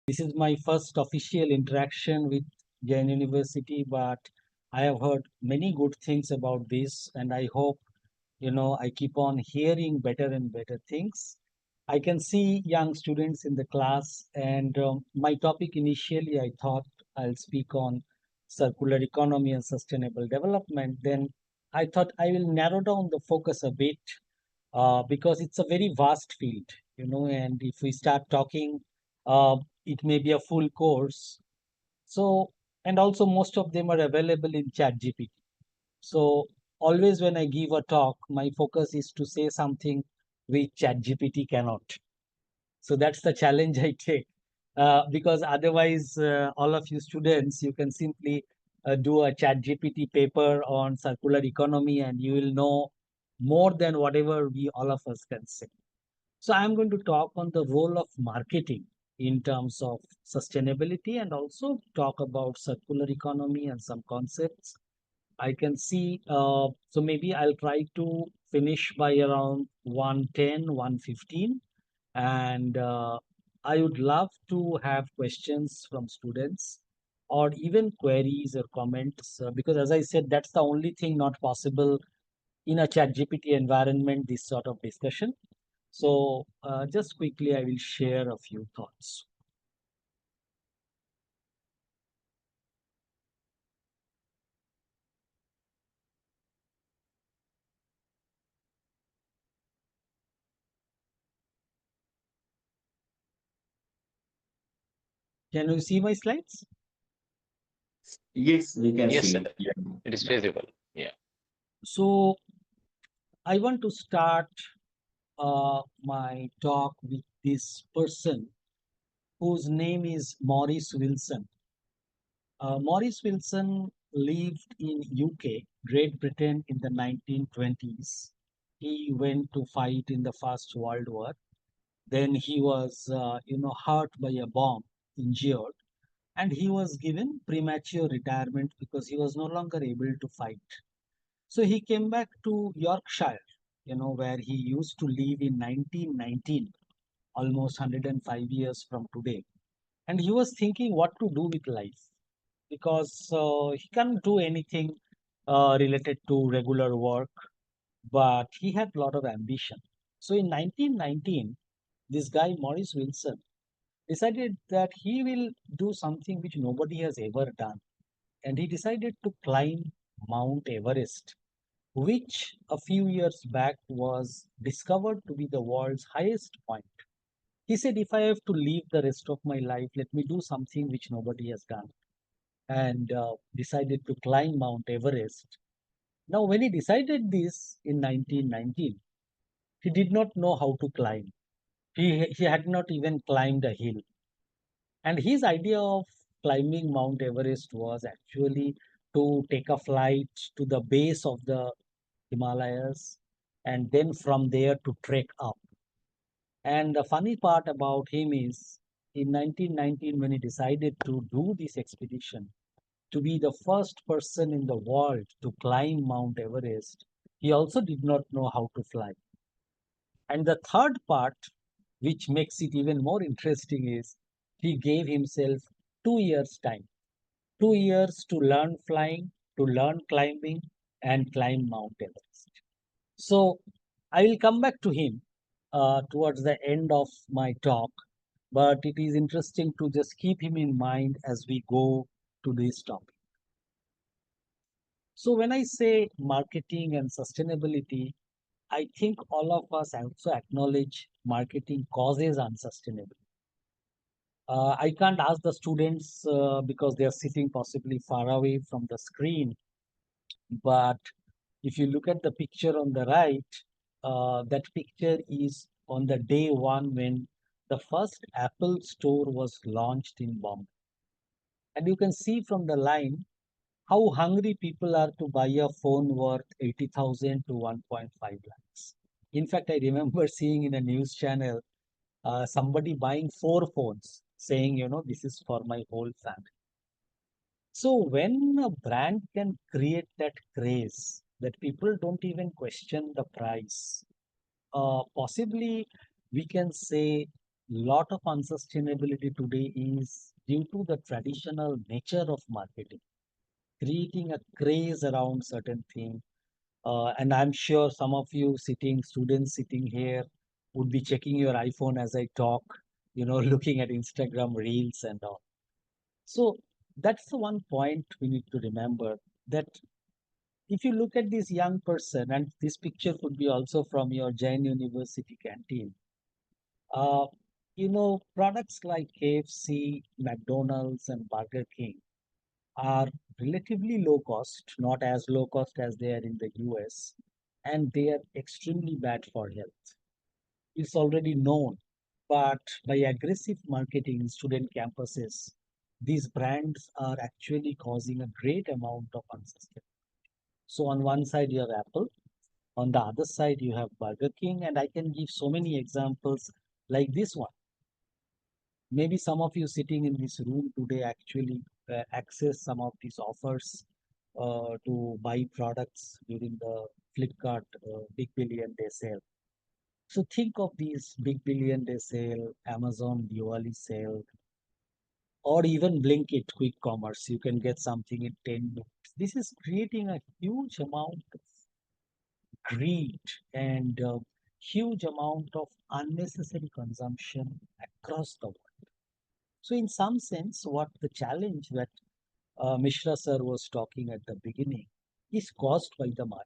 This is my first official interaction with Jain University, but I have heard many good things about this, and I hope I keep on hearing better and better things. I can see young students in the class, and my topic initially I thought I'll speak on circular economy and sustainable development. Then I thought I will narrow down the focus a bit because it's a very vast field, and if we start talking, it may be a full course. So, and also most of them are available in ChatGPT. So always when I give a talk, my focus is to say something which ChatGPT cannot. So that's the challenge I take. Because otherwise, all of you students, you can simply do a ChatGPT paper on circular economy and you will know more than whatever we all of us can say. So I'm going to talk on the role of marketing in terms of sustainability and also talk about circular economy and some concepts I can see. So maybe I'll try to finish by around 1:10, 1:15. And I would love to have questions from students or even queries or comments because as I said, that's the only thing not possible in a chat GPT environment, this sort of discussion. So just quickly, I will share a few thoughts. Can you see my slides? Yes, we can Yes, sir. see. Yeah. It is visible. Yeah. So I want to start my talk with this person whose name is Maurice Wilson. Maurice Wilson lived in UK, Great Britain in the 1920s. He went to fight in the First World War. Then he was, hurt by a bomb, injured, and he was given premature retirement because he was no longer able to fight. So he came back to Yorkshire, where he used to live in 1919, almost 105 years from today. And he was thinking what to do with life because he can't do anything related to regular work, but he had a lot of ambition. So in 1919, this guy, Maurice Wilson, decided that he will do something which nobody has ever done. And he decided to climb Mount Everest, which a few years back was discovered to be the world's highest point. He said, if I have to live the rest of my life, let me do something which nobody has done. And decided to climb Mount Everest. Now, when he decided this in 1919, he did not know how to climb. He had not even climbed a hill. And his idea of climbing Mount Everest was actually to take a flight to the base of the Himalayas and then from there to trek up. And the funny part about him is in 1919, when he decided to do this expedition, to be the first person in the world to climb Mount Everest, he also did not know how to fly. And the third part, which makes it even more interesting, is he gave himself 2 years' time, 2 years to learn flying, to learn climbing, and climb Mount Everest. So I will come back to him towards the end of my talk, but it is interesting to just keep him in mind as we go to this topic. So when I say marketing and sustainability, I think all of us also acknowledge marketing causes unsustainability. I can't ask the students because they are sitting possibly far away from the screen. But if you look at the picture on the right, that picture is on the day one when the first Apple store was launched in Bombay. And you can see from the line how hungry people are to buy a phone worth 80,000 to 1.5 lakhs. In fact, I remember seeing in a news channel somebody buying 4 phones saying, this is for my whole family. So when a brand can create that craze that people don't even question the price, possibly we can say lot of unsustainability today is due to the traditional nature of marketing, creating a craze around certain thing. And I'm sure some of you students sitting here, would be checking your iPhone as I talk, looking at Instagram reels and all. So that's the one point we need to remember, that if you look at this young person, and this picture could be also from your JAIN University canteen, uh, products like KFC, McDonald's, and Burger King are relatively low cost, not as low cost as they are in the US, and they are extremely bad for health. It's already known, but by aggressive marketing in student campuses, these brands are actually causing a great amount of unsustainability. So on one side you have Apple, on the other side you have Burger King, and I can give so many examples like this one. Maybe some of you sitting in this room today actually access some of these offers to buy products during the Flipkart Big Billion Day sale. So think of these Big Billion Day sale, Amazon Diwali sale, or even Blinkit quick commerce. You can get something in 10 minutes. This is creating a huge amount of greed and huge amount of unnecessary consumption across the world. So in some sense, what the challenge that Mishra sir was talking at the beginning is caused by the market.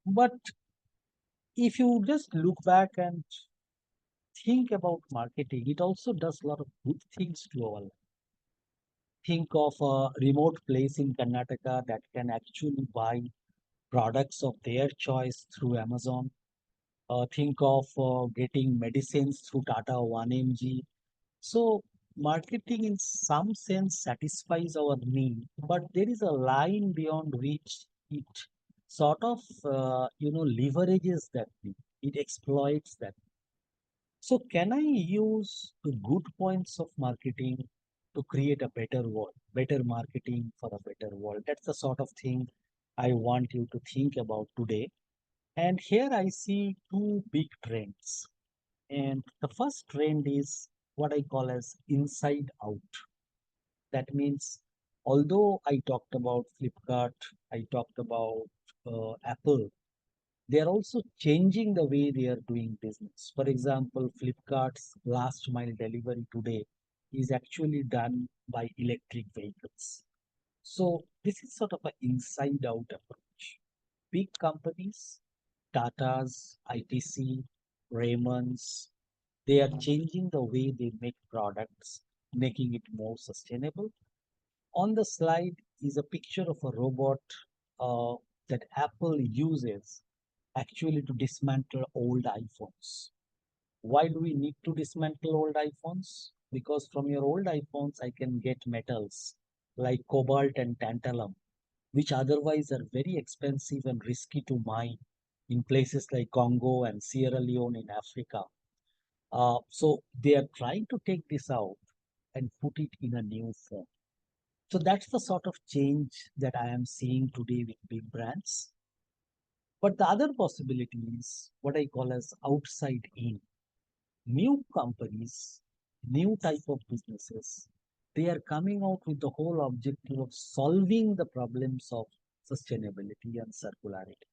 But if you just look back and think about marketing, it also does a lot of good things to our life. Think of a remote place in Karnataka that can actually buy products of their choice through Amazon. Think of getting medicines through Tata 1mg. So marketing in some sense satisfies our need, but there is a line beyond which it sort of leverages that need. It exploits that. So can I use the good points of marketing to create a better world, better marketing for a better world? That's the sort of thing I want you to think about today. And here I see two big trends. And the first trend is what I call as inside out. That means, although I talked about Flipkart, I talked about Apple, they are also changing the way they are doing business. For example, Flipkart's last mile delivery today is actually done by electric vehicles. So this is sort of an inside out approach. Big companies, Tata's, ITC, Raymond's, they are changing the way they make products, making it more sustainable. On the slide is a picture of a robot uh, that Apple uses actually to dismantle old iPhones. Why do we need to dismantle old iPhones? Because from your old iPhones, I can get metals like cobalt and tantalum, which otherwise are very expensive and risky to mine in places like Congo and Sierra Leone in Africa. So they are trying to take this out and put it in a new phone. So that's the sort of change that I am seeing today with big brands. But the other possibility is what I call as outside in. New companies, new type of businesses, they are coming out with the whole objective of solving the problems of sustainability and circularity.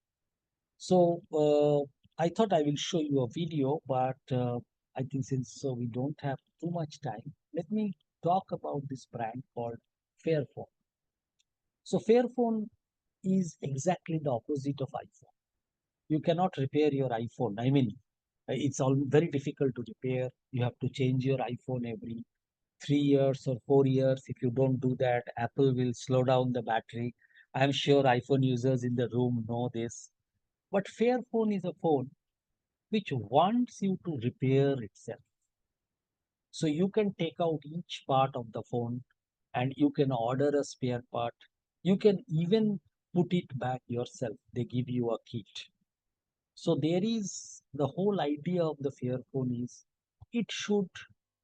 So I thought I will show you a video, but I think since we don't have too much time, let me talk about this brand called Fairphone. So Fairphone is exactly the opposite of iPhone. You cannot repair your iPhone. I mean, it's all very difficult to repair. You have to change your iPhone every 3 years or 4 years. If you don't do that, Apple will slow down the battery. I'm sure iPhone users in the room know this. But Fairphone is a phone which wants you to repair itself. So you can take out each part of the phone and you can order a spare part. You can even put it back yourself. They give you a kit. So there is the whole idea of the Fairphone is it should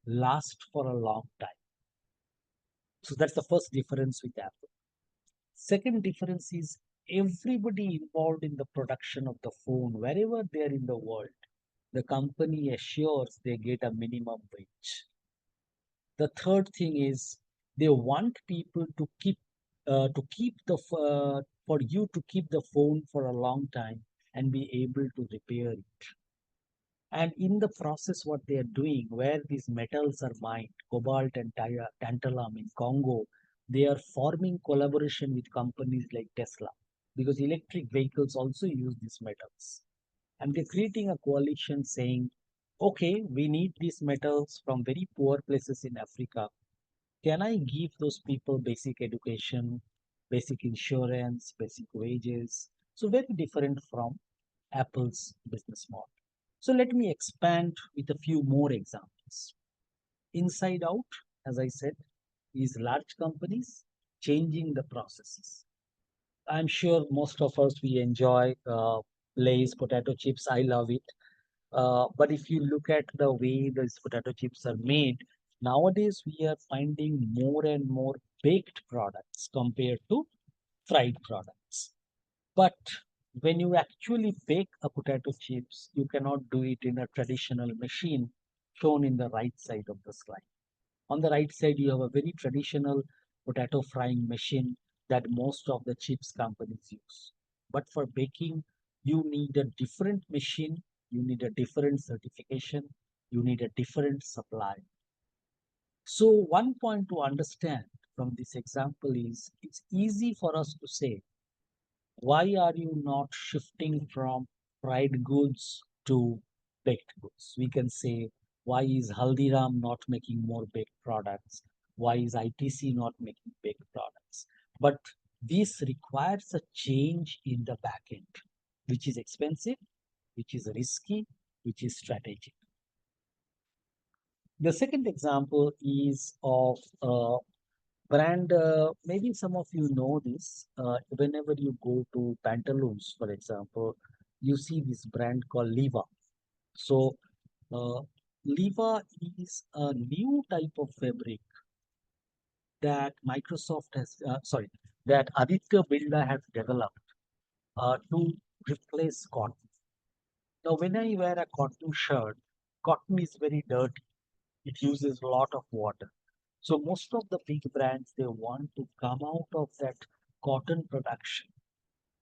last for a long time. So that's the first difference with Apple. Second difference is everybody involved in the production of the phone, wherever they are in the world, The company assures they get a minimum wage. The third thing is they want people to keep for you to keep the phone for a long time and be able to repair it. And in the process, what they are doing, where these metals are mined, cobalt and tantalum in Congo, they are forming collaboration with companies like Tesla, because electric vehicles also use these metals. And they're creating a coalition saying, okay, we need these metals from very poor places in Africa. Can I give those people basic education, basic insurance, basic wages? So very different from Apple's business model. So let me expand with a few more examples. Inside Out, as I said, is large companies changing the processes. I'm sure most of us, we enjoy Lay's potato chips. I love it. But if you look at the way these potato chips are made, nowadays we are finding more and more baked products compared to fried products. But when you actually bake a potato chips, you cannot do it in a traditional machine shown in the right side of the slide. On the right side, you have a very traditional potato frying machine that most of the chips companies use. But for baking, you need a different machine, you need a different certification, you need a different supply. So one point to understand from this example is it's easy for us to say, why are you not shifting from fried goods to baked goods? We can say, why is Haldiram not making more baked products? Why is ITC not making baked products? But this requires a change in the back end, which is expensive, which is risky, which is strategic. The second example is of brand, maybe some of you know this. Whenever you go to pantaloons, for example, you see this brand called Liva. So, uh, Liva is a new type of fabric that that Aditya Birla has developed to replace cotton. Now, when I wear a cotton shirt, cotton is very dirty. It uses a lot of water. So most of the big brands, they want to come out of that cotton production.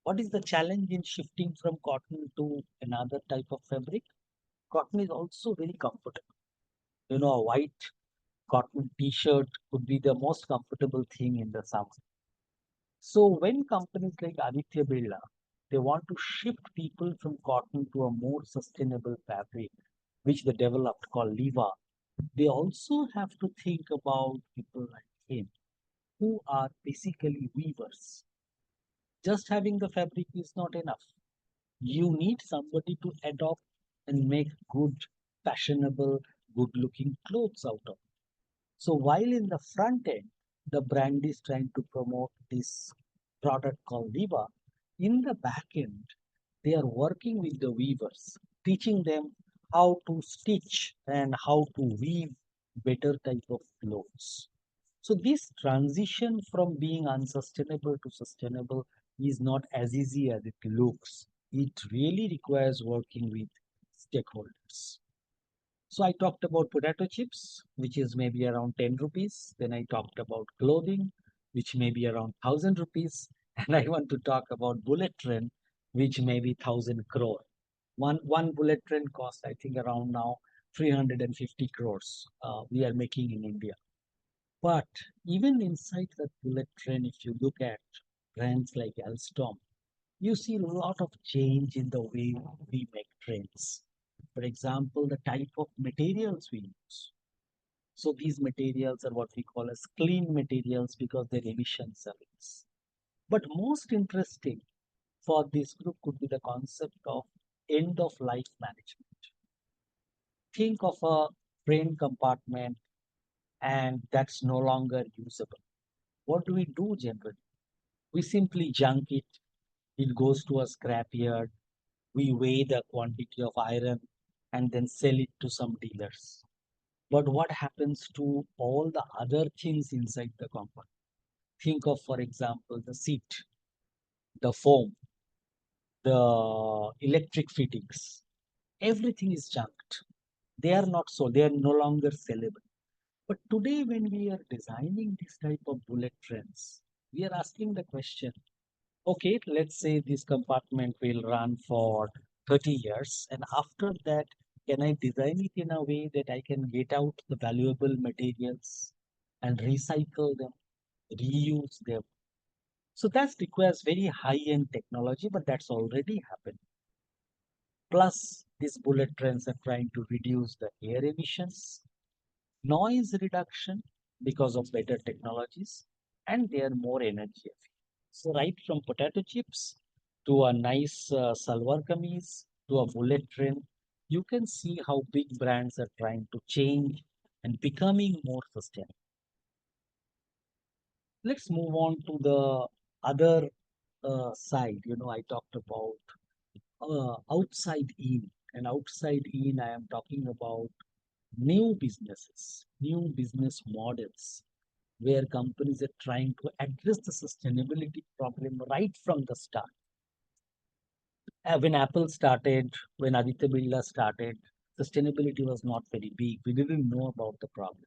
What is the challenge in shifting from cotton to another type of fabric? Cotton is also very comfortable. You know, a white cotton t-shirt could be the most comfortable thing in the summer. So when companies like Aditya Birla, they want to shift people from cotton to a more sustainable fabric, which they developed called Liva, they also have to think about people like him who are basically weavers. Just having the fabric is not enough. You need somebody to adopt and make good, fashionable, good looking clothes out of it. So while in the front end, the brand is trying to promote this product called Viva, in the back end, they are working with the weavers, teaching them how to stitch and how to weave better type of clothes. So this transition from being unsustainable to sustainable is not as easy as it looks. It really requires working with stakeholders. So I talked about potato chips, which is maybe around 10 rupees. Then I talked about clothing, which may be around 1000 rupees. And I want to talk about bullet train, which may be 1000 crore. One bullet train cost, I think, around now 350 crores we are making in India. But even inside that bullet train, if you look at brands like Alstom, you see a lot of change in the way we make trains. For example, the type of materials we use. So these materials are what we call as clean materials because their emissions are less. But most interesting for this group could be the concept of end of life management. Think of a train compartment and that's no longer usable. What do we do generally? We simply junk it. It goes to a scrapyard. We weigh the quantity of iron and then sell it to some dealers. But what happens to all the other things inside the compound? Think of, for example, the seat, the foam, the electric fittings. Everything is junked. They are not sold. They are no longer sellable. But today, when we are designing this type of bullet trains, we are asking the question, okay, let's say this compartment will run for 30 years, and after that, can I design it in a way that I can get out the valuable materials and recycle them, reuse them? So that requires very high-end technology, but that's already happened. Plus, these bullet trains are trying to reduce the air emissions, noise reduction because of better technologies, and they are more energy efficient. So right from potato chips to a nice salwar kameez to a bullet train, you can see how big brands are trying to change and becoming more sustainable. Let's move on to the other side. I talked about outside in, and outside in, I am talking about new businesses, new business models where companies are trying to address the sustainability problem right from the start. When Apple started, when Aditya Birla started, sustainability was not very big. We didn't know about the problem.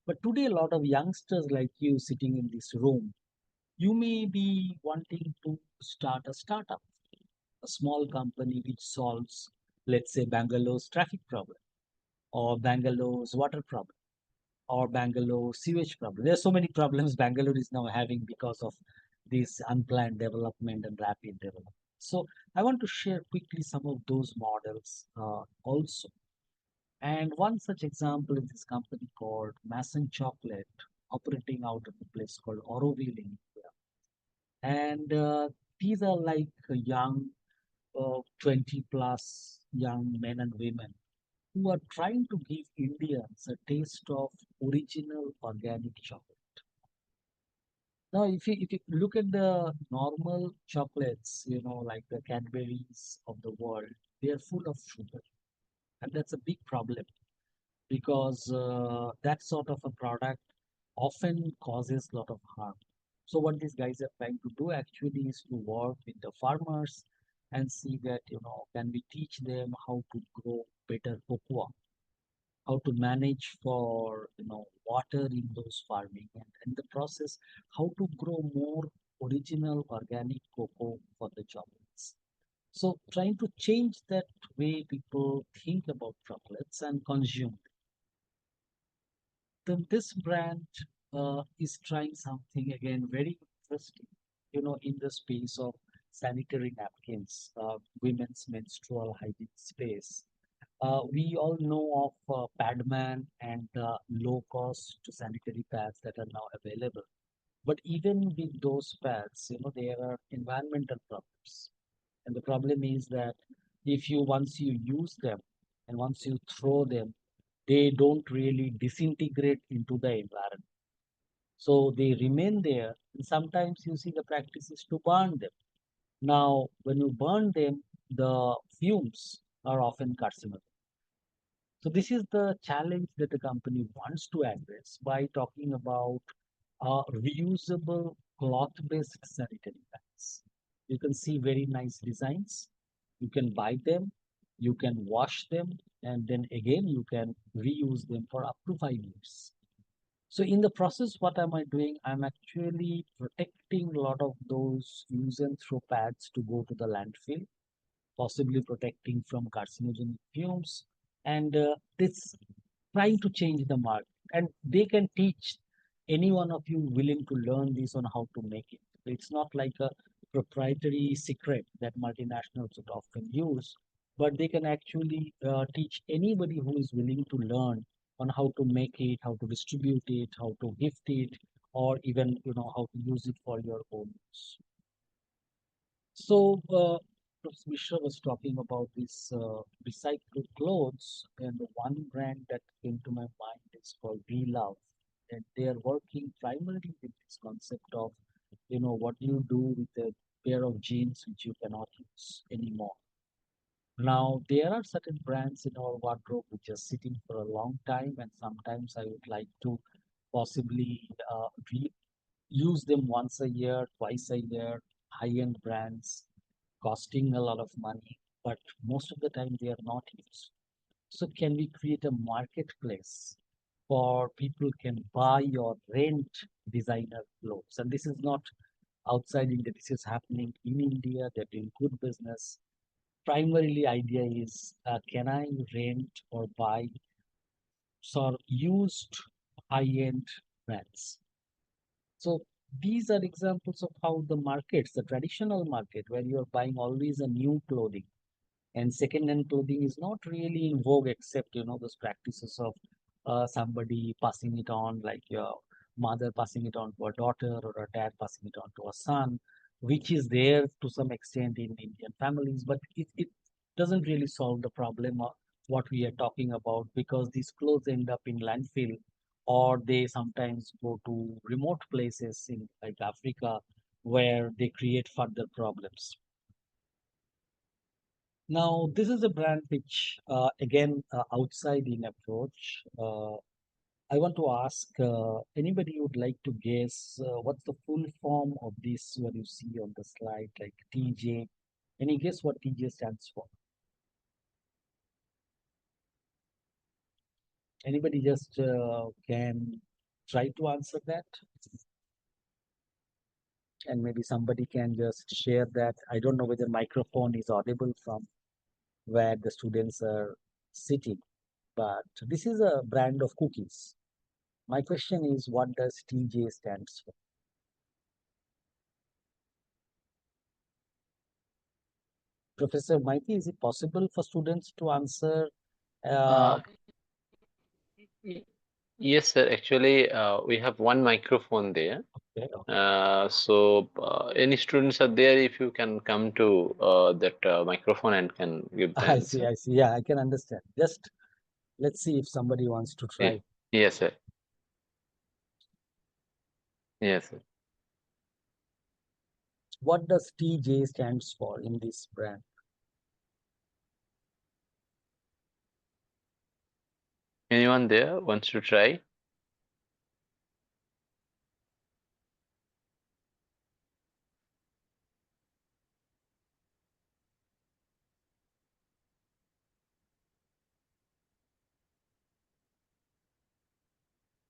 But today, a lot of youngsters like you sitting in this room, you may be wanting to start a startup, a small company which solves, let's say, Bangalore's traffic problem or Bangalore's water problem or Bangalore sewage problem. There are so many problems Bangalore is now having because of this unplanned development and rapid development. So I want to share quickly some of those models also. And one such example is this company called Mason Chocolate, operating out of a place called Auroville in India. And these are like young, 20 plus young men and women who are trying to give Indians a taste of original organic chocolate. Now, if you look at the normal chocolates, like the Cadbury's of the world, they are full of sugar, and that's a big problem because that sort of a product often causes a lot of harm. So what these guys are trying to do actually is to work with the farmers and see that can we teach them how to grow better cocoa, how to manage for water in those farming, and in the process how to grow more original organic cocoa for the chocolates. So trying to change that way people think about chocolates and consume them. This brand is trying something again very interesting, in the space of sanitary napkins, women's menstrual hygiene space. We all know of Padman and low-cost sanitary pads that are now available. But even with those pads, there are environmental problems. And the problem is that if you once you use them and once you throw them, they don't really disintegrate into the environment. So they remain there. And sometimes you see the practice is to burn them. Now, when you burn them, the fumes are often carcinogenic. So this is the challenge that the company wants to address by talking about reusable cloth-based sanitary pads. You can see very nice designs. You can buy them, you can wash them, and then again you can reuse them for up to 5 years. So in the process, what am I doing? I'm actually protecting a lot of those use and throw pads to go to the landfill, possibly protecting from carcinogenic fumes, and this trying to change the market. And they can teach any one of you willing to learn this on how to make it. It's not like a proprietary secret that multinationals would often use, but they can actually teach anybody who is willing to learn on how to make it, how to distribute it, how to gift it, or even how to use it for your own use. So, Prof. Mishra was talking about this recycled clothes, and the one brand that came to my mind is called We Love, and they are working primarily with this concept of, what do you do with a pair of jeans which you cannot use anymore. Now, there are certain brands in our wardrobe which are sitting for a long time, and sometimes I would like to possibly use them once a year, twice a year, high-end brands costing a lot of money. but most of the time they are not used. So can we create a marketplace for people can buy or rent designer clothes? And this is not outside India. This is happening in India. They're doing good business. Primarily, idea is can I rent or buy sort used high-end brands? So these are examples of how the markets, the traditional market, where you're buying always a new clothing, and second-hand clothing is not really in vogue, except those practices of somebody passing it on, like your mother passing it on to a daughter or a dad passing it on to a son, which is there to some extent in Indian families, but it doesn't really solve the problem of what we are talking about, because these clothes end up in landfill, or they sometimes go to remote places in like Africa, where they create further problems. Now, this is a brand which, again, outside in approach. I want to ask anybody would like to guess what's the full form of this, what you see on the slide, like TJ. Any guess what TJ stands for? Anybody just can try to answer that? And maybe somebody can just share that. I don't know whether microphone is audible from where the students are sitting, but this is a brand of cookies. My question is, what does TJ stands for? Professor Maiti, is it possible for students to answer? Uh, Y- Yes, sir. Actually, we have one microphone there. okay, Any students are there, if you can come to that microphone and can give the I see, answer. I see. Yeah, I can understand. Just let's see if somebody wants to Ye- try. Yes, sir. Yes, sir. What does TJ stands for in this brand? Anyone there wants to try?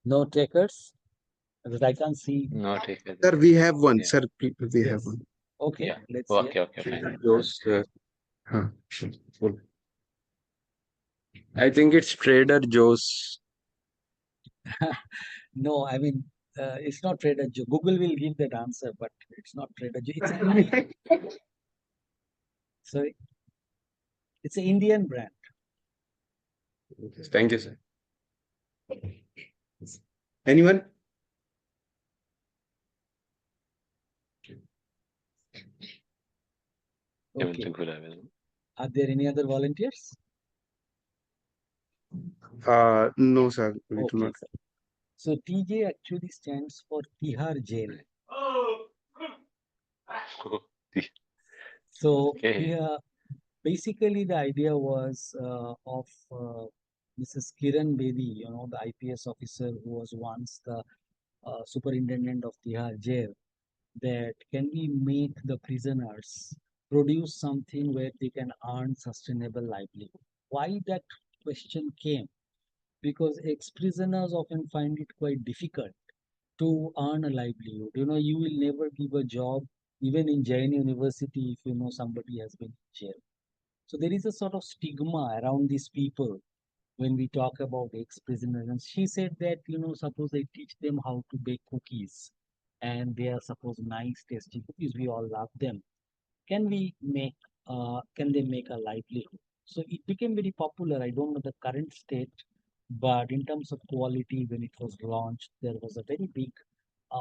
No takers? Because I can't see. No, take it. Sir, we have one. Yeah. Sir, we have Yes. one. Okay, Yeah. let's hear. Okay, okay, fine. Those, sure. Full. I think it's Trader Joe's. No, I mean, it's not Trader Joe. Google will give that answer, but it's not Trader Joe. It's an Indian, sorry, it's an Indian brand. Thank you, sir. Anyone? Okay. Good. Are there any other volunteers? No, sir. We do Okay, not. sir. So TJ actually stands for Tihar Jail. So Okay. here, basically, the idea was of Mrs. Kiran Bedi, the IPS officer who was once the superintendent of Tihar Jail, that can we make the prisoners produce something where they can earn sustainable livelihood? Why that question came? Because ex-prisoners often find it quite difficult to earn a livelihood. You will never give a job, even in JAIN University, if you know somebody has been in jail. So there is a sort of stigma around these people when we talk about ex-prisoners. And she said that, suppose I teach them how to bake cookies, and they are suppose nice, tasty cookies, we all love them. Can they make a livelihood? So it became very popular. I don't know the current state, but in terms of quality, when it was launched, there was a very big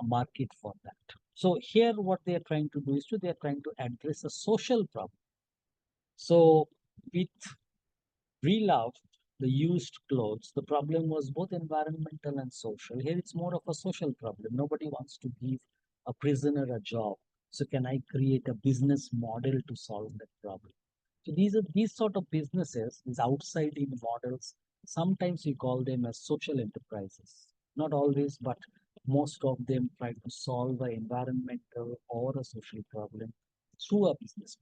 market for that. So here, what they are trying to do is they are trying to address a social problem. So with reloved the used clothes, the problem was both environmental and social. Here it's more of a social problem. Nobody wants to give a prisoner a job. So can I create a business model to solve that problem? So these sort of businesses, these outside in models, sometimes we call them as social enterprises. Not always, but most of them try to solve an environmental or a social problem through a business.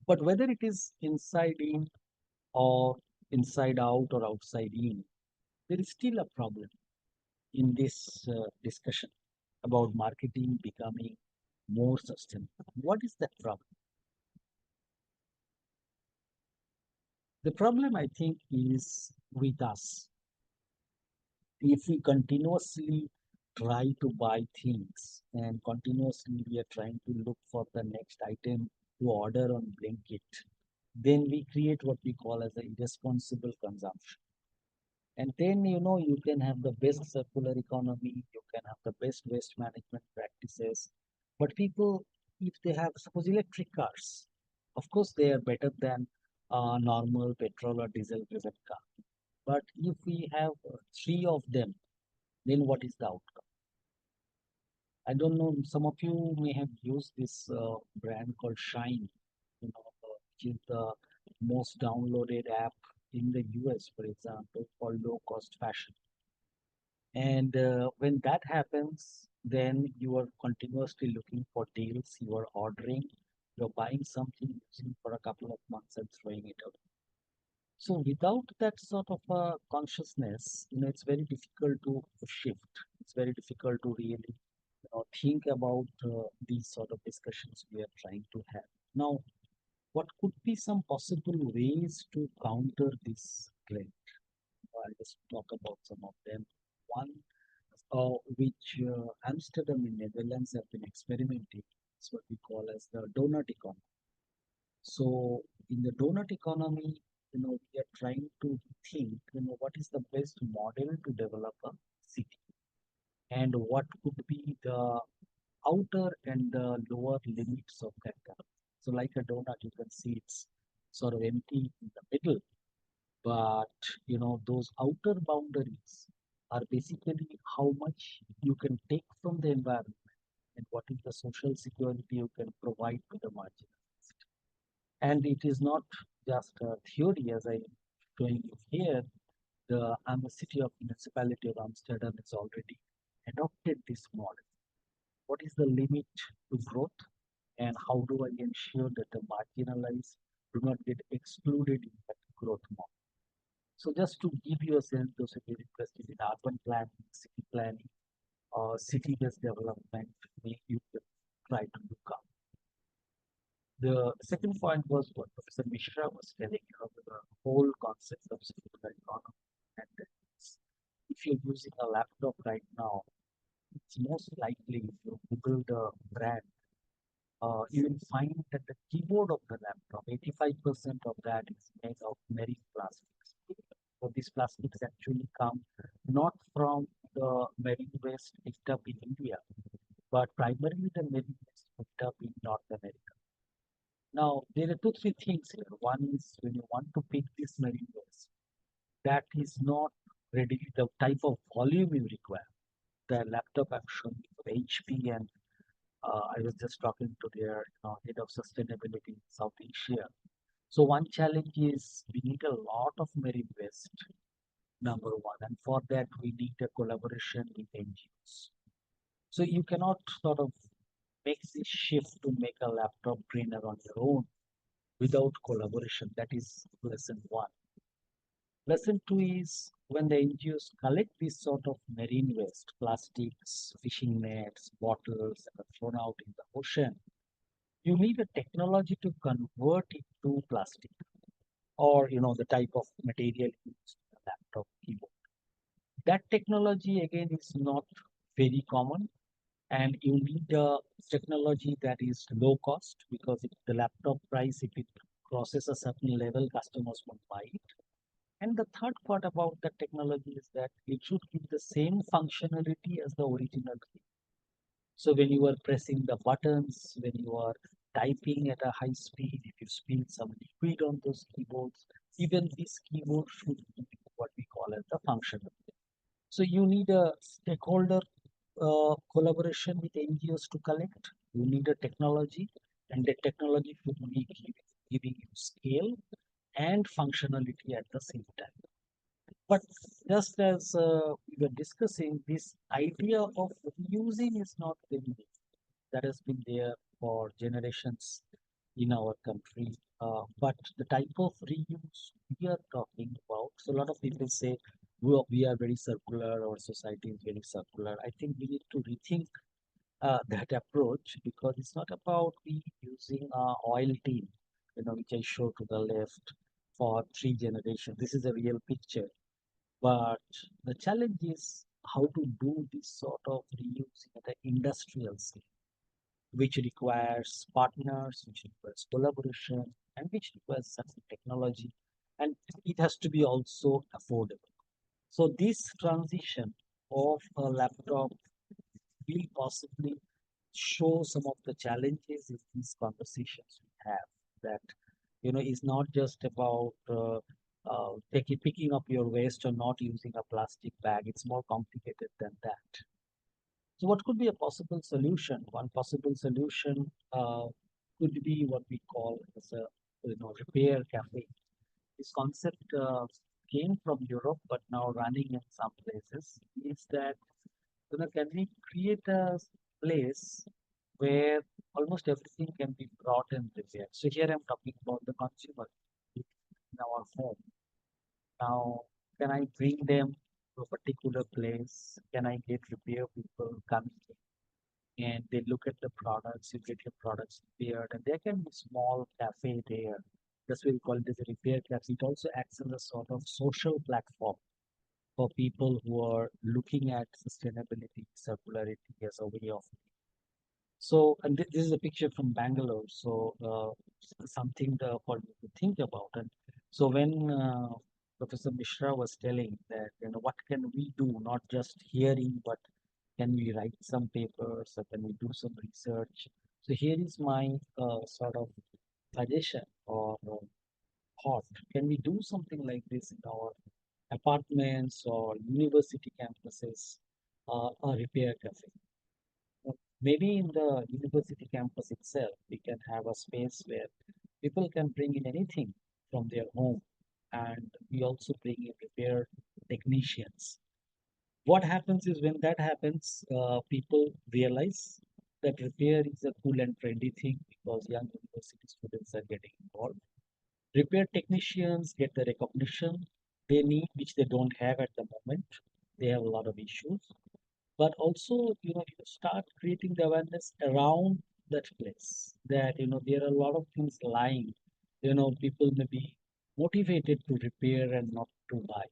But whether it is inside in or inside out or outside in, there is still a problem in this discussion about marketing becoming more sustainable. What is that problem? The problem, I think, is with us. If we continuously try to buy things and continuously we are trying to look for the next item to order on Blinkit, then we create what we call as a irresponsible consumption. And then, you can have the best circular economy, you can have the best waste management practices. But people, if they have, suppose, electric cars, of course, they are better than normal petrol or diesel driven car. But if we have three of them, then what is the outcome? I don't know, some of you may have used this brand called Shine, which is the most downloaded app in the US, for example, for low cost fashion. And when that happens, then you are continuously looking for deals, you are ordering, you're buying something, using for a couple of months and throwing it out. So without that sort of a consciousness, it's very difficult to shift. It's very difficult to really, think about these sort of discussions we are trying to have. Now, what could be some possible ways to counter this trend? I'll just talk about some of them. One, which Amsterdam in Netherlands have been experimenting, is what we call as the donut economy. So in the donut economy, we are trying to think, what is the best model to develop a city, and what could be the outer and the lower limits of that curve. So like a donut, you can see it's sort of empty in the middle, but those outer boundaries are basically how much you can take from the environment and what is the social security you can provide to the marginalized. And it is not just a theory, as I'm showing you here. The city of municipality of Amsterdam has already adopted this model. What is the limit to growth, and how do I ensure that the marginalized do not get excluded in that growth model? So just to give you a sense, those who are interested in urban planning, or city-based development, you can try to look up. The second point was what Professor Mishra was telling you about the whole concept of circular economy. And if you're using a laptop right now, it's most likely if you Google the brand, you will find that the keyboard of the laptop, 85% of that is made of marine plastics. So these plastics actually come not from the marine waste picked up in India, but primarily the marine waste picked up in North America. Now, there are two, three things here. One is when you want to pick this marine waste, that is not readily the type of volume you require. The laptop I'm showing you for HP, and I was just talking to their head of sustainability in South Asia. So one challenge is we need a lot of marine waste, number one, and for that we need a collaboration with NGOs. So you cannot sort of make this shift to make a laptop greener on your own without collaboration. That is lesson one. Lesson two is when the NGOs collect this sort of marine waste, plastics, fishing nets, bottles that are thrown out in the ocean, you need a technology to convert it to plastic, or the type of material used in a laptop keyboard. That technology again is not very common, and you need a technology that is low cost, because if the laptop price, if it crosses a certain level, customers won't buy it. And the third part about the technology is that it should give the same functionality as the original key. So when you are pressing the buttons, when you are typing at a high speed, if you spill some liquid on those keyboards, even this keyboard should be what we call as the functionality. So you need a stakeholder collaboration with NGOs to collect. You need a technology, and the technology should be giving you scale and functionality at the same time. But just as we were discussing, this idea of reusing is not very new. That has been there for generations in our country. But the type of reuse we are talking about, so a lot of people say we are very circular, our society is very circular. I think we need to rethink that approach, because it's not about we using a oil tin, which I show to the left for 3 generations. This is a real picture, but the challenge is how to do this sort of reusing at an industrial scale, which requires partners, which requires collaboration, and which requires certain technology, and it has to be also affordable. So this transition of a laptop will possibly show some of the challenges in these conversations we have. That is not just about picking up your waste or not using a plastic bag. It's more complicated than that. So what could be a possible solution? One possible solution could be what we call as a repair cafe. This concept came from Europe, but now running in some places. Is that can we create a place where almost everything can be brought and repaired? So here I'm talking about the consumer in our home. Now, can I bring them to a particular place? Can I get repair people coming in and they look at the products, you get your products repaired, and there can be small cafe there. That's why we call it as a repair cafe. It also acts as a sort of social platform for people who are looking at sustainability, circularity as a way of. So, and this is a picture from Bangalore. So, something for you to think about. And so, when Professor Mishra was telling that, what can we do, not just hearing, but can we write some papers or can we do some research? So, here is my sort of suggestion or thought. Can we do something like this in our apartments or university campuses, a repair cafe? Maybe in the university campus itself, we can have a space where people can bring in anything from their home, and we also bring in repair technicians. What happens is when that happens, people realize that repair is a cool and trendy thing because young university students are getting involved. Repair technicians get the recognition they need, which they don't have at the moment. They have a lot of issues, but also you start creating the awareness around that place, that there are a lot of things lying. People may be motivated to repair and not to buy.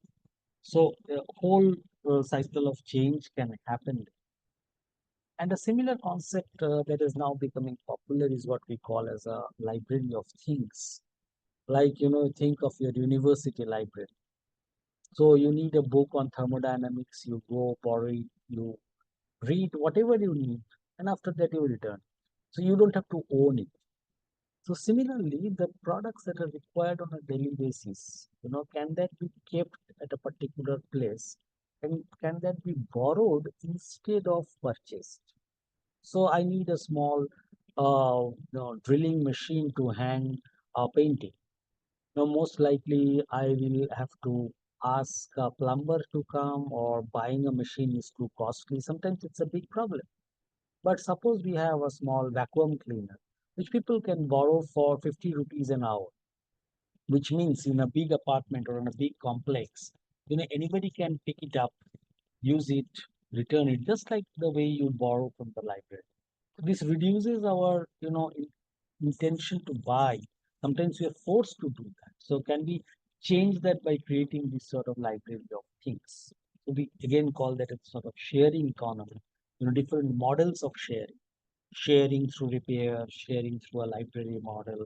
So the whole cycle of change can happen. And a similar concept that is now becoming popular is what we call as a library of things. Like, think of your university library. So you need a book on thermodynamics, you go borrow it, you read whatever you need, and after that you return. So you don't have to own it. So similarly, the products that are required on a daily basis, can that be kept at a particular place, and can that be borrowed instead of purchased? So I need a small, drilling machine to hang a painting. Now, most likely, I will have to ask a plumber to come, or buying a machine is too costly. Sometimes it's a big problem. But suppose we have a small vacuum cleaner, which people can borrow for 50 rupees an hour, which means in a big apartment or in a big complex, anybody can pick it up, use it, return it, just like the way you borrow from the library. This reduces our, intention to buy. Sometimes we are forced to do that. So can we change that by creating this sort of library of things? So we again call that a sort of sharing economy. Different models of sharing. Sharing through repair, sharing through a library model.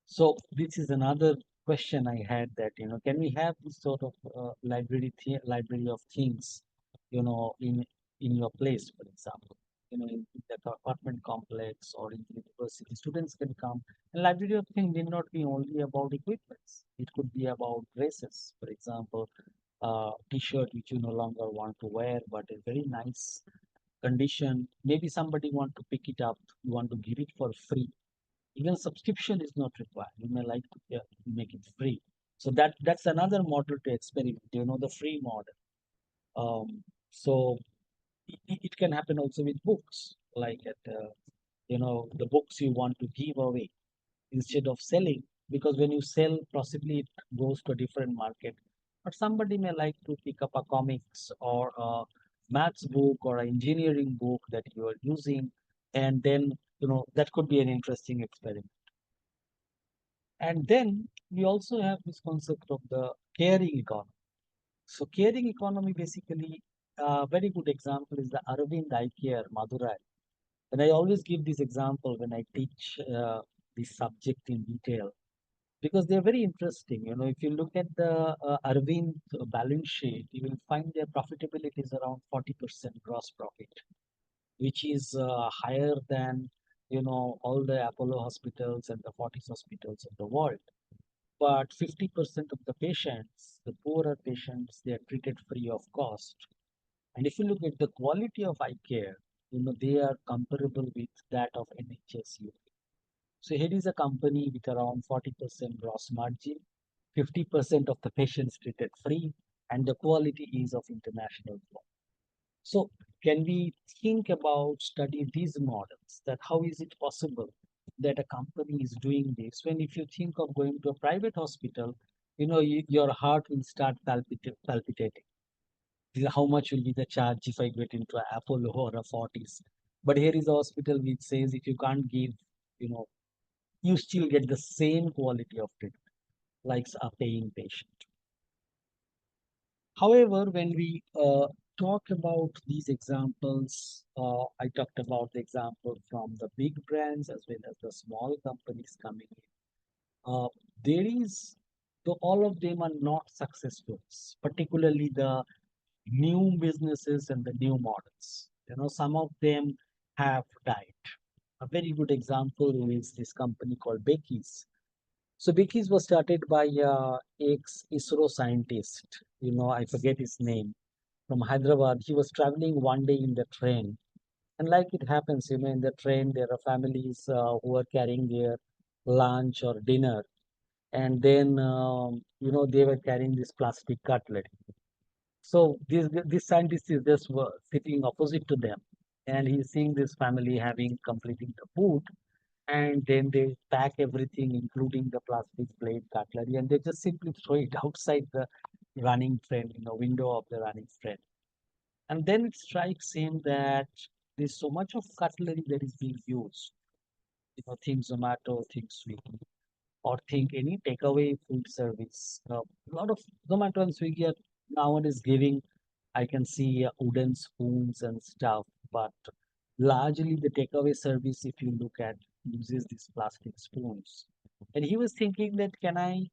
So this is another question I had, that can we have this sort of library of things, in your place, for example, in the apartment complex or in the university, students can come. And library of things need not be only about equipments. It could be about dresses, for example, t-shirt which you no longer want to wear, but a very nice condition. Maybe somebody want to pick it up, you want to give it for free. Even subscription is not required. You may like to make it free. So that's another model to experiment, the free model. So it can happen also with books, like at, the books you want to give away. instead of selling, because when you sell, possibly it goes to a different market. But somebody may like to pick up a comics or a maths book or an engineering book that you are using, and then that could be an interesting experiment. And then we also have this concept of the caring economy. So caring economy basically, a very good example is the Arvind Eye Care, Madurai. And I always give this example when I teach this subject in detail because they're very interesting. If you look at the Arvind balance sheet, you will find their profitability is around 40% gross profit, which is higher than all the Apollo hospitals and the Fortis hospitals of the world. But 50% of the patients, the poorer patients, they are treated free of cost. And if you look at the quality of eye care, they are comparable with that of NHS UK. So here is a company with around 40% gross margin, 50% of the patients treated free, and the quality is of international law. So can we think about study these models, that how is it possible that a company is doing this when if you think of going to a private hospital, your heart will start palpitating. How much will be the charge if I get into an Apollo or a Fortis? But here is a hospital which says if you can't give, you know, you still get the same quality of treatment like a paying patient. However, when we talk about these examples, I talked about the example from the big brands as well as the small companies coming in. Uh, there is, though all of them are not successful, particularly the new businesses and the new models. Some of them have died. A very good example is this company called Becky's. So Becky's was started by ex-ISRO scientist. I forget his name, from Hyderabad. He was traveling one day in the train, and like it happens, in the train there are families who are carrying their lunch or dinner, and then they were carrying this plastic cutlery. So this scientist is just sitting opposite to them, and he's seeing this family having completing the food, and then they pack everything, including the plastic plate, cutlery, and they just simply throw it outside the running train, window of the running train. And then it strikes him that there's so much of cutlery that is being used. Think Zomato, think Swiggy, or think any takeaway food service. A lot of Zomato and Swiggy are nowadays giving, I can see wooden spoons and stuff, but largely the takeaway service, if you look at, uses these plastic spoons. And he was thinking that can I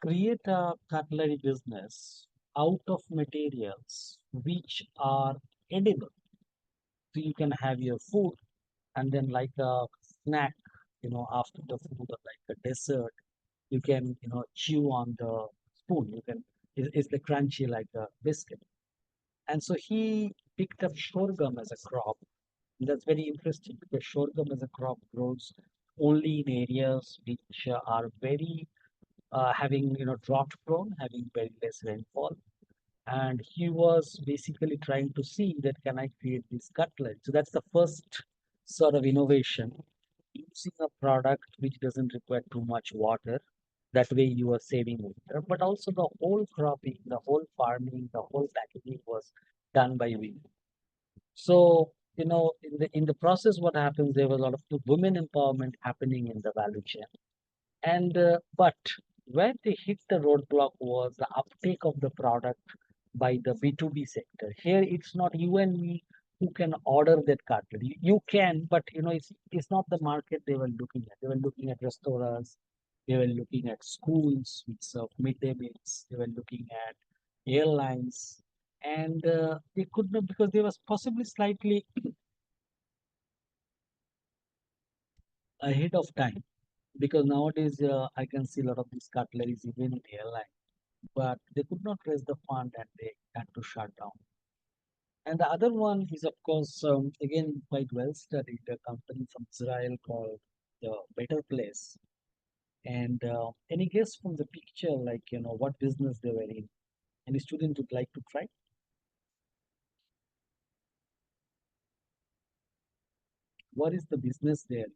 create a cutlery business out of materials which are edible? So you can have your food and then like a snack, after the food or like a dessert, you can, chew on the spoon. You can, it's the crunchy like a biscuit. And so he picked up sorghum as a crop. That's very interesting because sorghum as a crop grows only in areas which are very having drought prone, having very less rainfall. And he was basically trying to see that can I create this cutlet. So that's the first sort of innovation, using a product which doesn't require too much water. That way you are saving water, but also the whole cropping, the whole farming, the whole packaging was done by women. So, in the process, what happens, there was a lot of women empowerment happening in the value chain. And but where they hit the roadblock was the uptake of the product by the B2B sector. Here, it's not you and me who can order that cutlery. You can, but it's not the market they were looking at. They were looking at restaurants, they were looking at schools which serve midday meals, they were looking at airlines, and they could not because they was possibly slightly ahead of time. Because nowadays I can see a lot of these cutleries even in airline, but they could not raise the fund and they had to shut down. And the other one is, of course, again, quite well studied, a company from Israel called the Better Place. And any guess from the picture, like, what business they were in? Any student would like to try? What is the business there?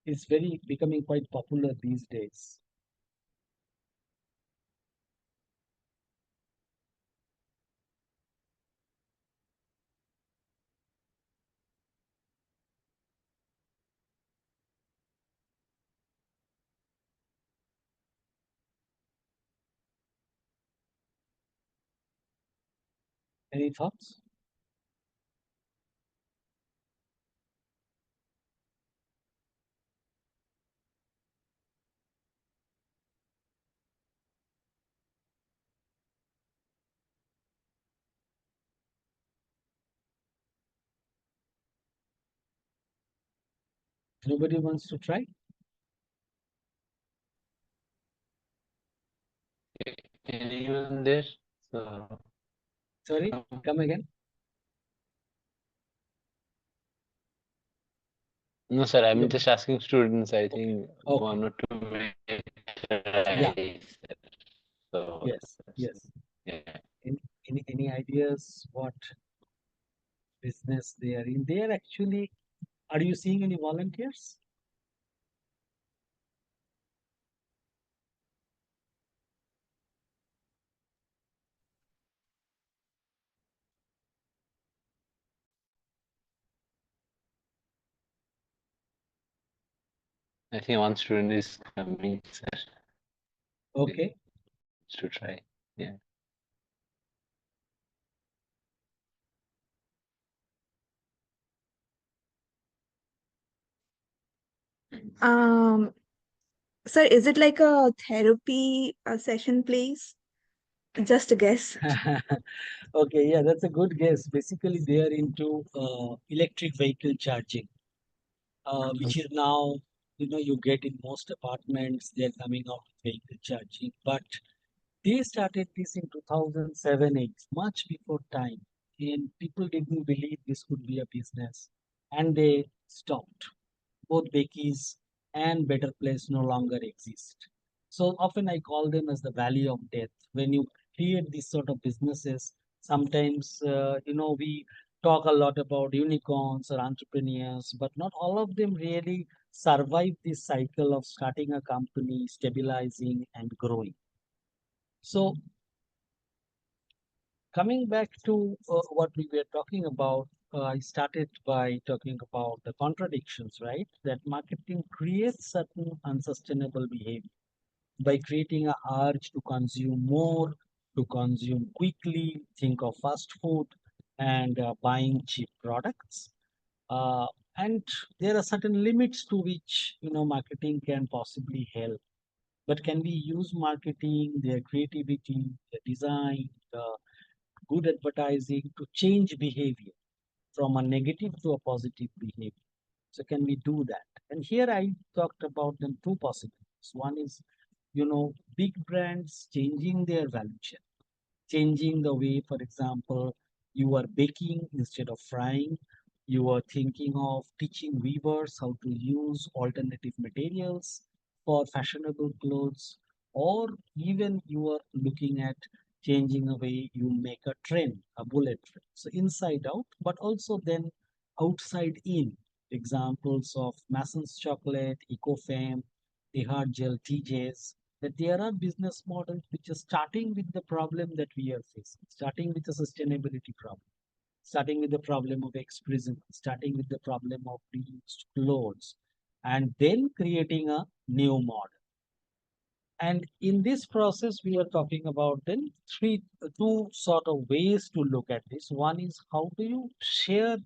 is very becoming quite popular these days. Any thoughts? Nobody wants to try? Anyone there? So, Sorry, come again. no, sir, I'm Yeah. just asking students. I think Okay. one or two may Yeah. try, sir. So, Yes. Yes. yeah. Any ideas what business they are in? They are actually. Are you seeing any volunteers? I think one student is coming, sir, Okay. to try. Yeah. Um, Sir, is it like a therapy session, please? Just a guess. Okay, yeah, that's a good guess. Basically, they are into electric vehicle charging, which is now, you get in most apartments, they're coming out with vehicle charging. But they started this in 2007, 8, much before time. And people didn't believe this could be a business. And they stopped. Both Becky's and Better Place no longer exist. So often I call them as the valley of death. When you create these sort of businesses, sometimes, we talk a lot about unicorns or entrepreneurs, but not all of them really survive this cycle of starting a company, stabilizing, and growing. So coming back to what we were talking about, I started by talking about the contradictions, right? That marketing creates certain unsustainable behavior by creating a urge to consume more, to consume quickly, think of fast food, and buying cheap products. Uh, and there are certain limits to which marketing can possibly help. But can we use marketing, their creativity, their design, good advertising to change behavior from a negative to a positive behavior? So can we do that? And here I talked about them two possibilities. One is, big brands changing their value chain, changing the way, for example, you are baking instead of frying. You are thinking of teaching weavers how to use alternative materials for fashionable clothes, or even you are looking at changing the way you make a train, a bullet train. So inside out, but also then outside in. Examples of Mason's chocolate, EcoFam, the hard gel TJs, that there are business models which are starting with the problem that we are facing, starting with the sustainability problem, starting with the problem of exprison, starting with the problem of reused clothes, and then creating a new model. And in this process, we are talking about then two sort of ways to look at this. One is how do you share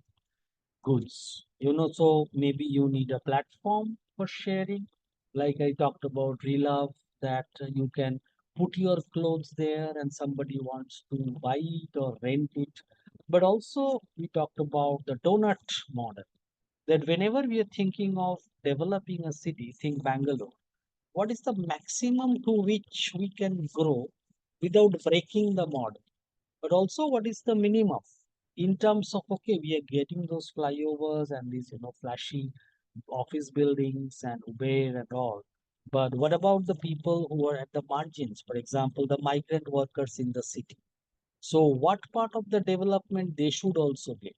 goods? So maybe you need a platform for sharing. Like I talked about Relove, that you can put your clothes there and somebody wants to buy it or rent it. But also we talked about the donut model, that whenever we are thinking of developing a city, think Bangalore, what is the maximum to which we can grow without breaking the model? But also what is the minimum in terms of, okay, we are getting those flyovers and these flashy office buildings and Uber and all, but what about the people who are at the margins, for example the migrant workers in the city? So what part of the development they should also get?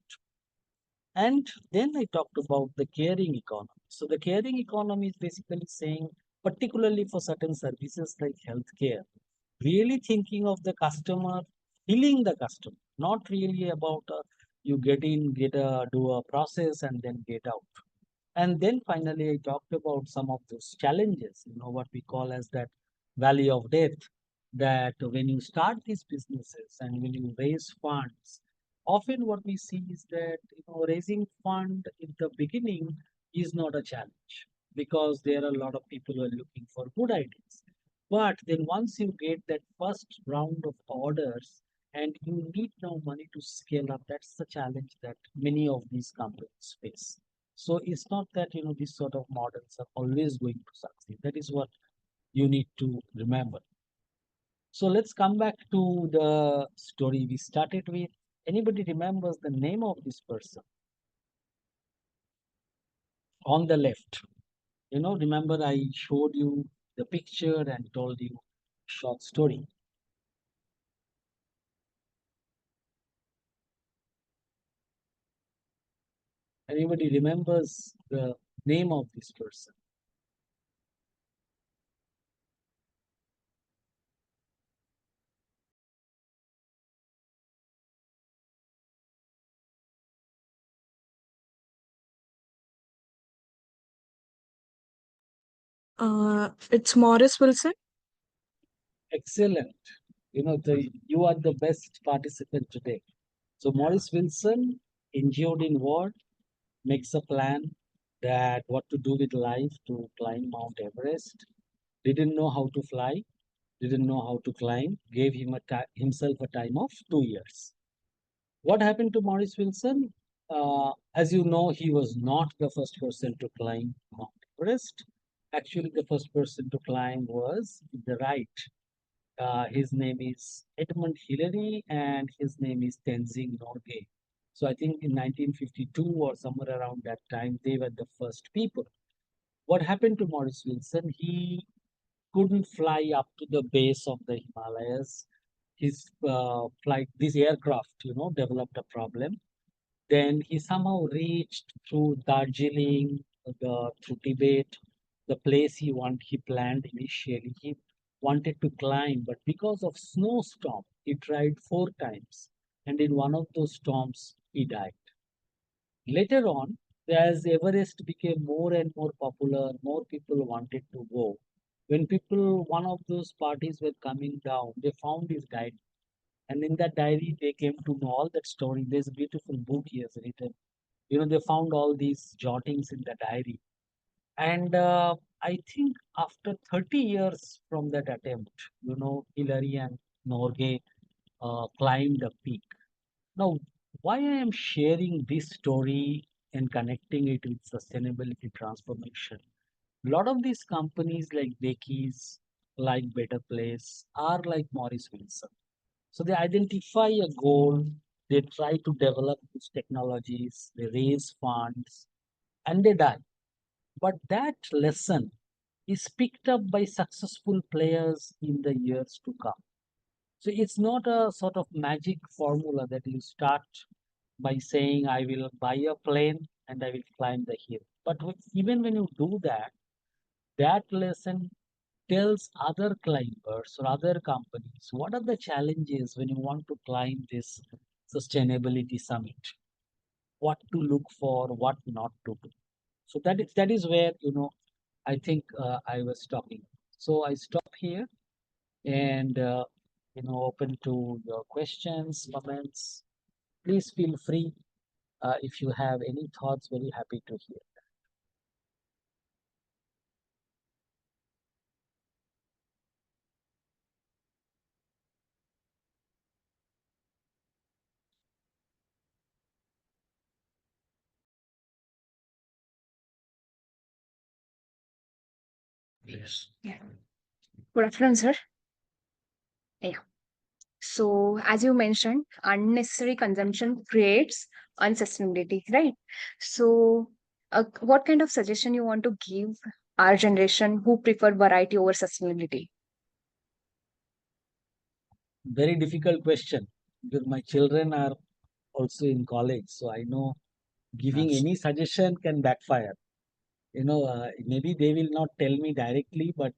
And then I talked about the caring economy. So the caring economy is basically saying, particularly for certain services like healthcare, really thinking of the customer, healing the customer, not really about you get in, do a process and then get out. And then finally, I talked about some of those challenges, what we call as that valley of death, that when you start these businesses and when you raise funds, often what we see is that, raising fund in the beginning is not a challenge because there are a lot of people who are looking for good ideas. But then once you get that first round of orders and you need now money to scale up, that's the challenge that many of these companies face. So it's not that, these sort of models are always going to succeed. That is what you need to remember. So let's come back to the story we started with. Anybody remembers the name of this person? On the left, remember I showed you the picture and told you short story. Anybody remembers the name of this person? It's Morris Wilson. Excellent. You are the best participant today. So Morris Wilson, injured in war, makes a plan that what to do with life to climb Mount Everest. Didn't know how to fly, didn't know how to climb, gave himself a time of 2 years. What happened to Morris Wilson? As you know, he was not the first person to climb Mount Everest. Actually, the first person to climb was the right. His name is Edmund Hillary and his name is Tenzing Norgay. So I think in 1952 or somewhere around that time, they were the first people. What happened to Morris Wilson? He couldn't fly up to the base of the Himalayas. His this aircraft, developed a problem. Then he somehow reached through Darjeeling, through Tibet, the place he planned initially. He wanted to climb, but because of snowstorm, he tried 4 times, and in one of those storms, he died. Later on, as Everest became more and more popular, more people wanted to go. When one of those parties were coming down, they found his diary. And in that diary, they came to know all that story. There's a beautiful book he has written. They found all these jottings in the diary. And I think after 30 years from that attempt, Hillary and Norgay climbed a peak. Now, why I am sharing this story and connecting it with sustainability transformation? A lot of these companies like Becky's, like Better Place, are like Morris Wilson. So they identify a goal, they try to develop these technologies, they raise funds, and they die. But that lesson is picked up by successful players in the years to come. So it's not a sort of magic formula that you start by saying, I will buy a plane and I will climb the hill. But even when you do that, that lesson tells other climbers or other companies what are the challenges when you want to climb this sustainability summit, what to look for, what not to do. So that is where I think I was talking. So I stop here and open to your questions, comments. Please feel free if you have any thoughts. Very happy to hear. Yes. Yeah. Good afternoon, sir. Yeah. So, as you mentioned, unnecessary consumption creates unsustainability, right? So, what kind of suggestion you want to give our generation who prefer variety over sustainability? Very difficult question because my children are also in college, so I know Giving any suggestion can backfire. Maybe they will not tell me directly, but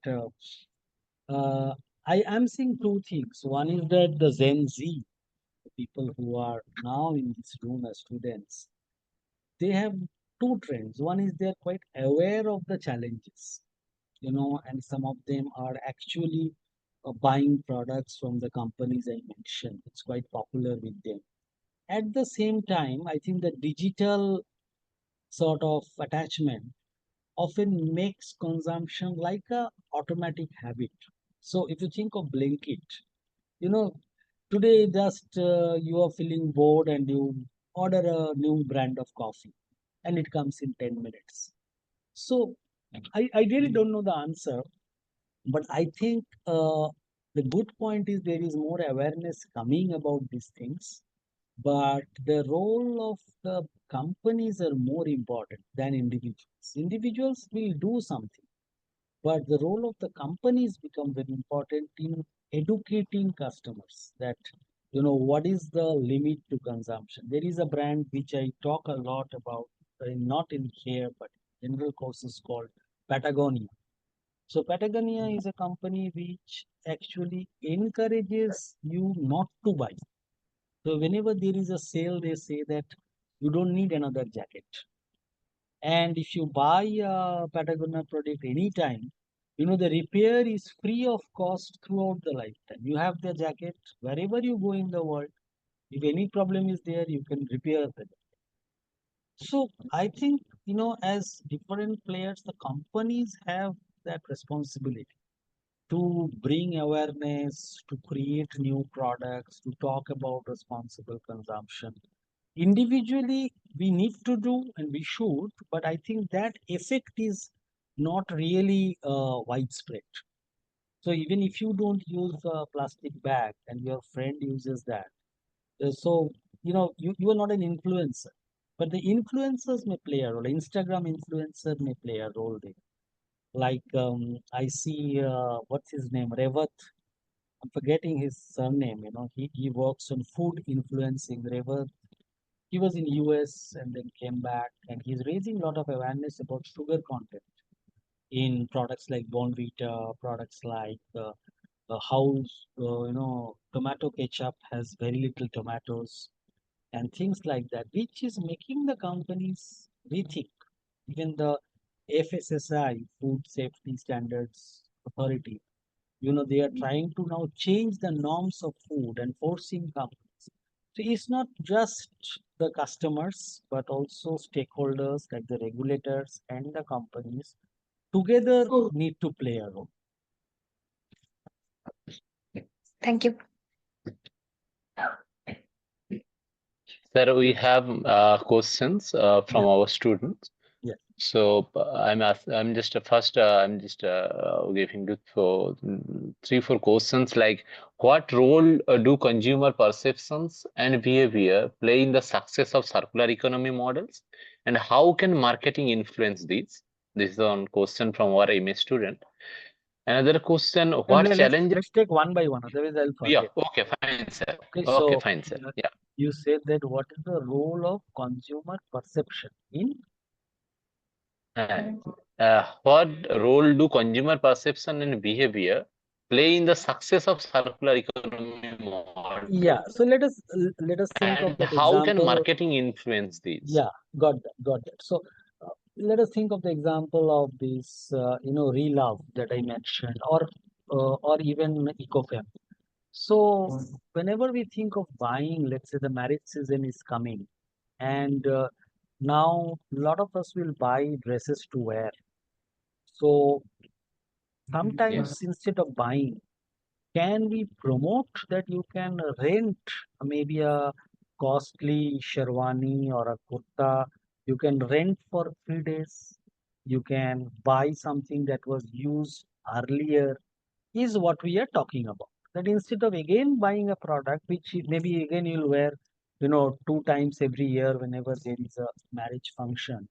I am seeing two things. One is that the Gen Z, the people who are now in this room as students, they have two trends. One is they're quite aware of the challenges, and some of them are actually buying products from the companies I mentioned. It's quite popular with them. At the same time, I think the digital sort of attachment often makes consumption like a automatic habit. So if you think of Blinkit, you know, today just you are feeling bored and you order a new brand of coffee and it comes in 10 minutes. So I really don't know the answer, but I think the good point is there is more awareness coming about these things, but the role of the companies are more important than individuals. Individuals will do something, but the role of the companies become very important in educating customers that what is the limit to consumption. There is a brand which I talk a lot about, not in here but in general courses, called Patagonia. So Patagonia is a company which actually encourages you not to buy. So whenever there is a sale, they say that you don't need another jacket. And if you buy a Patagonia product anytime, the repair is free of cost throughout the lifetime. You have the jacket wherever you go in the world. If any problem is there, you can repair the jacket. So I think, as different players, the companies have that responsibility to bring awareness, to create new products, to talk about responsible consumption. Individually, we need to do and we should, but I think that effect is not really widespread. So even if you don't use a plastic bag and your friend uses that, so you are not an influencer, but the influencers may play a role. Instagram influencer may play a role there. Like I see, what's his name, Revat. I'm forgetting his surname. He works on food influencing. Revat. He was in US and then came back, and he's raising a lot of awareness about sugar content in products like Bonvita, products like how tomato ketchup has very little tomatoes and things like that, which is making the companies rethink. Even the FSSI, Food Safety Standards Authority, they are trying to now change the norms of food and forcing companies. So it's not just the customers, but also stakeholders like the regulators and the companies together need to play a role. Thank you. Sir, we have questions from our students. Yes. So I'm just giving it for 3-4 questions, like what role do consumer perceptions and behavior play in the success of circular economy models, and how can marketing influence these? This is one question from our MA student. Another question: what challenges? Let's take one by one, otherwise I'll forget. Yeah. Okay. Fine, sir. Okay. Okay. So Fine, sir. Yeah. you said that what is the role of consumer perception in? What role do consumer perception and behavior play in the success of circular economy model? Yeah. So let us think of And that how can example. marketing influence these? Yeah, got that. So let us think of the example of this, Relove that I mentioned, or even EcoFam. So whenever we think of buying, let's say the marriage season is coming, and now a lot of us will buy dresses to wear. So sometimes instead of buying, can we promote that you can rent maybe a costly sherwani or a kurta? You can rent for 3 days. You can buy something that was used earlier, is what we are talking about. That instead of again buying a product, which maybe again you'll wear, 2 times every year whenever there is a marriage function,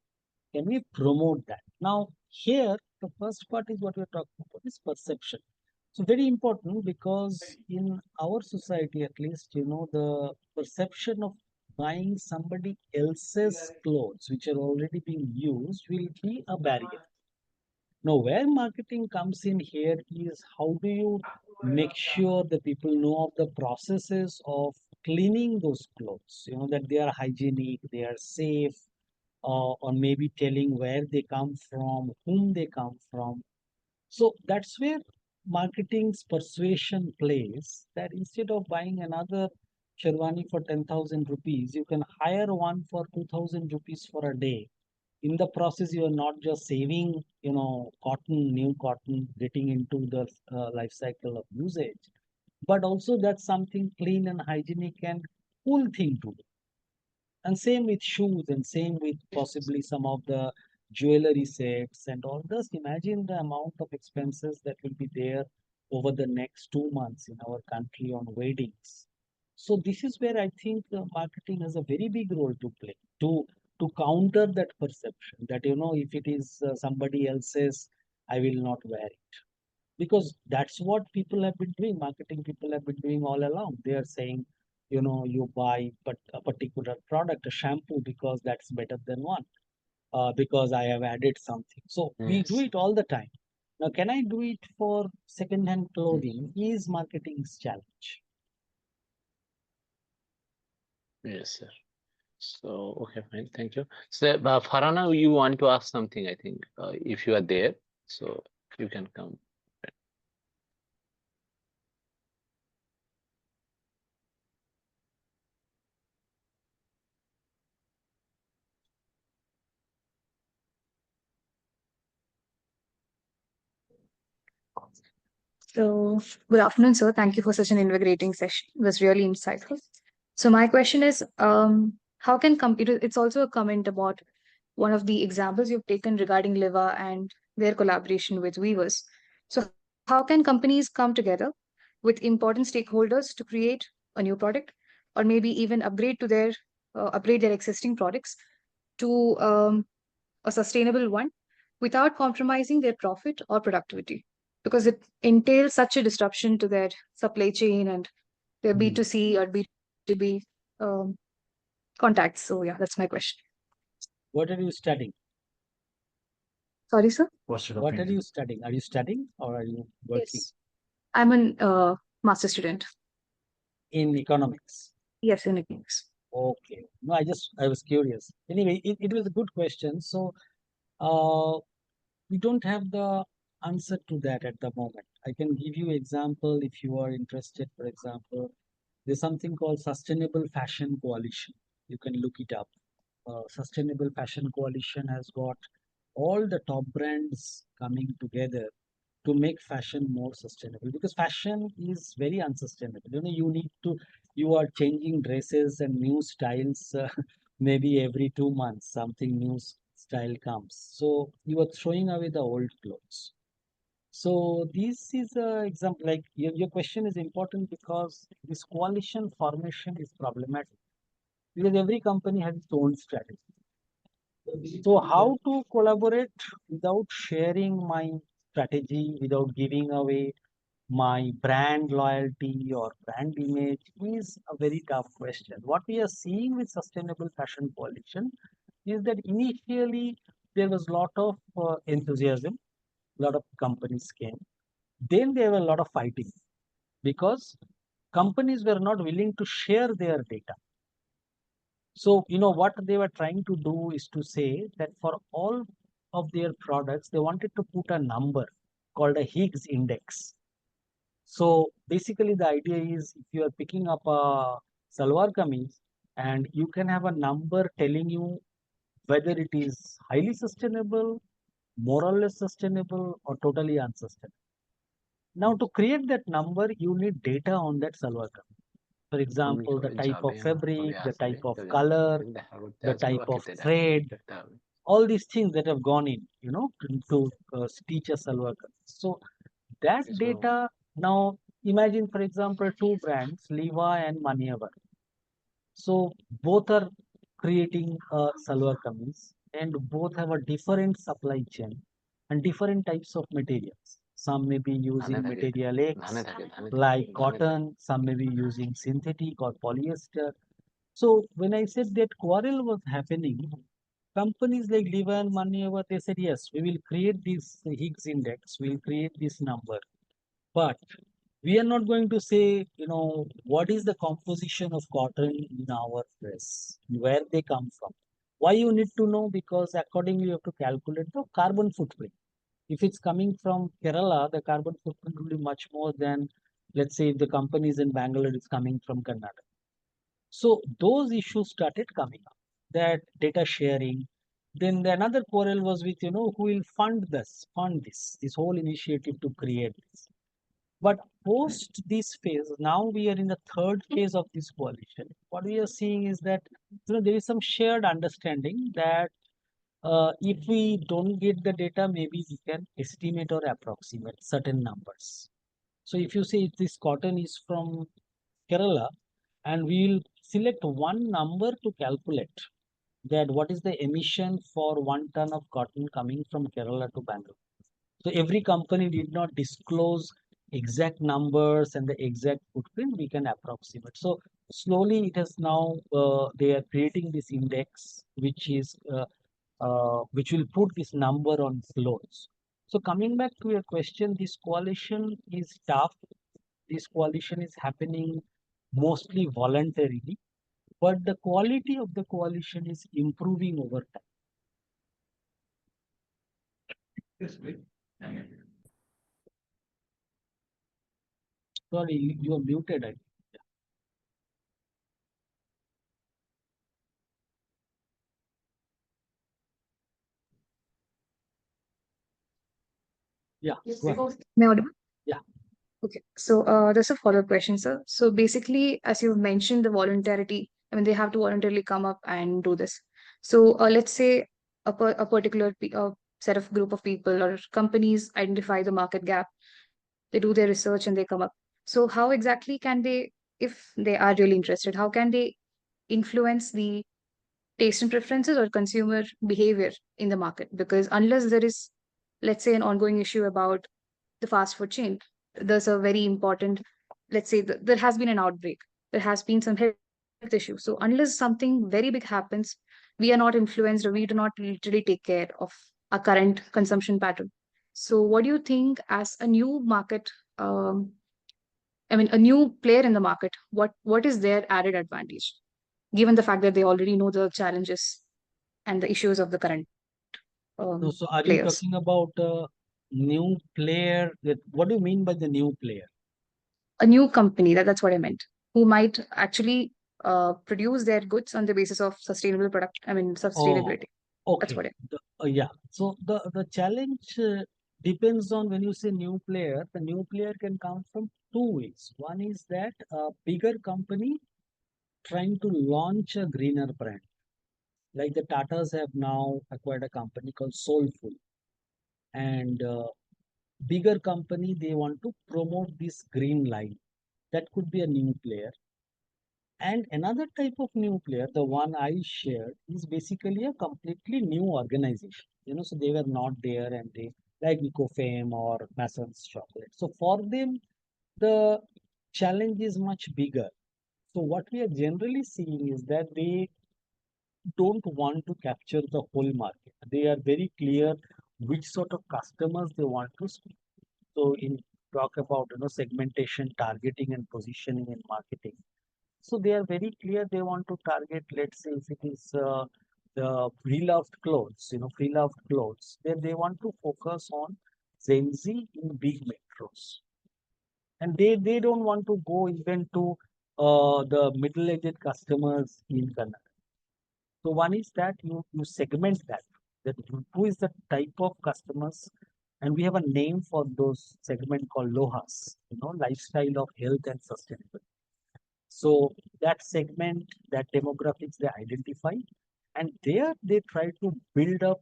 can we promote that? Now, here, the first part is what we're talking about is perception. So very important, because in our society, at least, the perception of buying somebody else's clothes which are already being used will be a barrier. Now, where marketing comes in here is how do you make sure that people know of the processes of cleaning those clothes, that they are hygienic, they are safe, or maybe telling where they come from, whom they come from. So that's where marketing's persuasion plays, that instead of buying another sherwani for 10,000 rupees, you can hire one for 2,000 rupees for a day. In the process, you are not just saving, cotton, new cotton, getting into the life cycle of usage, but also that's something clean and hygienic and cool thing to do. And same with shoes, and same with possibly some of the jewelry sets and all. Just imagine the amount of expenses that will be there over the next 2 months in our country on weddings. So this is where I think marketing has a very big role to play to counter that perception that if it is somebody else's, I will not wear it, because that's what people have been doing. Marketing people have been doing all along. They are saying, you buy but a particular product, a shampoo, because that's better than one, because I have added something. So we do Yes. it all the time. Now, can I do it for second-hand clothing? Is marketing's challenge. Yes, sir. So, okay, fine. Thank you. So, Farhana, you want to ask something, I think, if you are there. So, you can come. So, good afternoon, sir. Thank you for such an invigorating session. It was really insightful. So, my question is, how can computers? It's also a comment about one of the examples you've taken regarding Liva and their collaboration with Weavers. So, how can companies come together with important stakeholders to create a new product, or maybe even upgrade their existing products to a sustainable one without compromising their profit or productivity? Because it entails such a disruption to their supply chain and their B2C or B2B um, contacts. So, yeah, that's my question. What are you studying? Sorry, sir? What are you studying? Are you studying or are you working Yes. I'm an master student. in economics? Yes, in economics. Okay. No, I was curious. Anyway, it was a good question. So, uh, we don't have the answer to that at the moment. I can give you example if you are interested. For example, there's something called Sustainable Fashion Coalition. You can look it up. Sustainable Fashion Coalition has got all the top brands coming together to make fashion more sustainable, because fashion is very unsustainable. You are changing dresses and new styles maybe every 2 months something new style comes, so you are throwing away the old clothes. So this is a example, like your question is important because this coalition formation is problematic because every company has its own strategy. So how to collaborate without sharing my strategy, without giving away my brand loyalty or brand image, is a very tough question. What we are seeing with Sustainable Fashion Coalition is that initially there was a lot of enthusiasm, a lot of companies came. Then there were a lot of fighting because companies were not willing to share their data. So, what they were trying to do is to say that for all of their products, they wanted to put a number called a Higgs index. So basically the idea is if you are picking up a salwar kameez and you can have a number telling you whether it is highly sustainable, more or less sustainable, or totally unsustainable. Now to create that number, you need data on that salwar kameez. For example, the type of fabric, the type of color, the type of thread, all these things that have gone in, to stitch a salwar kameez. So that data, now imagine, for example, two brands, Liva and Manyavar. So both are creating a salwar kameez and both have a different supply chain and different types of materials. Some may be using material X like cotton, some may be using synthetic or polyester. So when I said that quarrel was happening, companies like Liva and Manyavar, they said, yes, we will create this Higgs index, we will create this number. But we are not going to say, what is the composition of cotton in our dress, where they come from. Why you need to know? Because accordingly you have to calculate the carbon footprint. If it's coming from Kerala, the carbon footprint will be much more than, let's say, if the company is in Bangalore, it's coming from Karnataka. So those issues started coming up, that data sharing. Then another quarrel was with, who will fund this whole initiative to create this. But post this phase, now we are in the third phase of this coalition. What we are seeing is that there is some shared understanding that if we don't get the data, maybe we can estimate or approximate certain numbers. So if you say if this cotton is from Kerala, and we will select one number to calculate that what is the emission for 1 ton of cotton coming from Kerala to Bangalore. So every company did not disclose exact numbers and the exact footprint, we can approximate. So slowly it has now, they are creating this index, which will put this number on floats. So coming back to your question, this coalition is tough. This coalition is happening mostly voluntarily, but the quality of the coalition is improving over time. Sorry, you are muted. I think. Yeah. Go ahead. Am I audible? Yeah. Okay. So there's a follow-up question, sir. So basically, as you mentioned, the voluntarity, I mean, they have to voluntarily come up and do this. So let's say a particular set of group of people or companies identify the market gap, they do their research and they come up. So how exactly can they, if they are really interested, how can they influence the taste and preferences or consumer behavior in the market? Because unless there is, let's say, an ongoing issue about the fast food chain, there's a very important, let's say, there has been an outbreak, there has been some health issue. So unless something very big happens, we are not influenced or we do not literally take care of our current consumption pattern. So what do you think as a new market, I mean, a new player in the market, what is their added advantage, given the fact that they already know the challenges and the issues of the current So are you players? talking about a new player? What do you mean by the new player? A new company, that's what I meant, who might actually produce their goods on the basis of sustainable product, I mean, Oh, sustainability. That's okay. what I Yeah. So the challenge depends on when you say new player. The new player can come from two ways. One is that a bigger company trying to launch a greener brand. Like the Tatas have now acquired a company called Soulful, and bigger company they want to promote this green line. That could be a new player. And another type of new player, the one I shared, is basically a completely new organization. So they were not there, and they like Ecofame or Mason's Chocolate. So for them, the challenge is much bigger. So what we are generally seeing is that they don't want to capture the whole market. They are very clear which sort of customers they want to speak. So in talk about segmentation, targeting, and positioning in marketing. So they are very clear. They want to target. Let's say if it is the pre-loved clothes, pre-loved clothes, then they want to focus on Gen Z in big metros, and they don't want to go even to the middle-aged customers in Kannada. So one is that you segment that who is the type of customers, and we have a name for those segment called LOHAS, lifestyle of health and sustainability. So that segment, that demographics they identify, and there they try to build up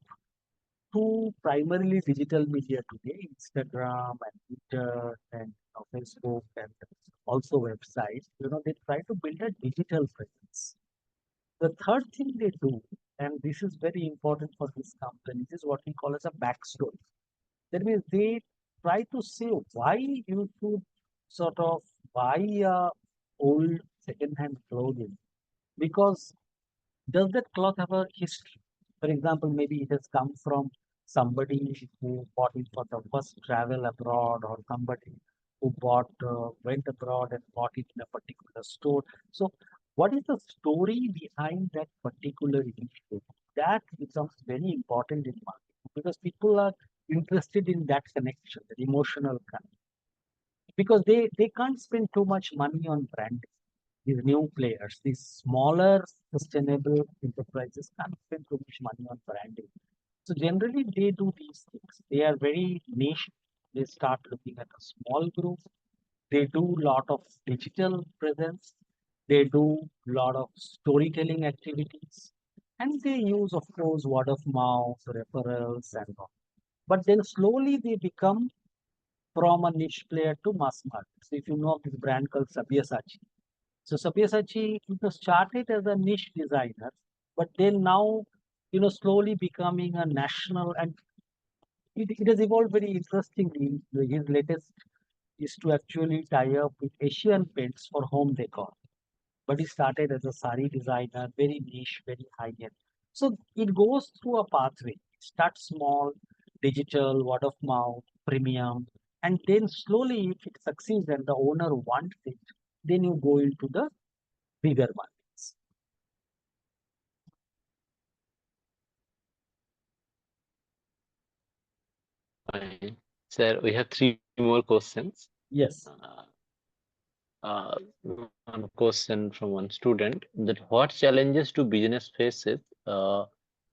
through primarily digital media today, Instagram and Twitter and Facebook and also websites. They try to build a digital presence. The third thing they do, and this is very important for these companies, is what we call as a backstory. That means they try to say why you should sort of buy a old second-hand clothing because does that cloth have a history? For example, maybe it has come from somebody who bought it for the first travel abroad, or somebody who went abroad and bought it in a particular store. So, what is the story behind that particular issue? That becomes very important in marketing because people are interested in that connection, that emotional connection, because they can't spend too much money on branding. These new players, these smaller sustainable enterprises can't spend too much money on branding. So generally they do these things. They are very niche. They start looking at a small group. They do lot of digital presence. They do lot of storytelling activities. And they use, of course, word of mouth, referrals, and all. But then slowly they become from a niche player to mass market. So if you know of this brand called Sabyasachi. So Sabyasachi, started as a niche designer, but then now, slowly becoming a national, and it has evolved very interestingly. His latest is to actually tie up with Asian paints for home decor. But he started as a sari designer, very niche, very high end. So it goes through a pathway. Start small, digital, word of mouth, premium, and then slowly, if it succeeds and the owner wants it, then you go into the bigger markets. Fine. Sir, we have three more questions. Yes. Uh, one question from one student, that what challenges do business faces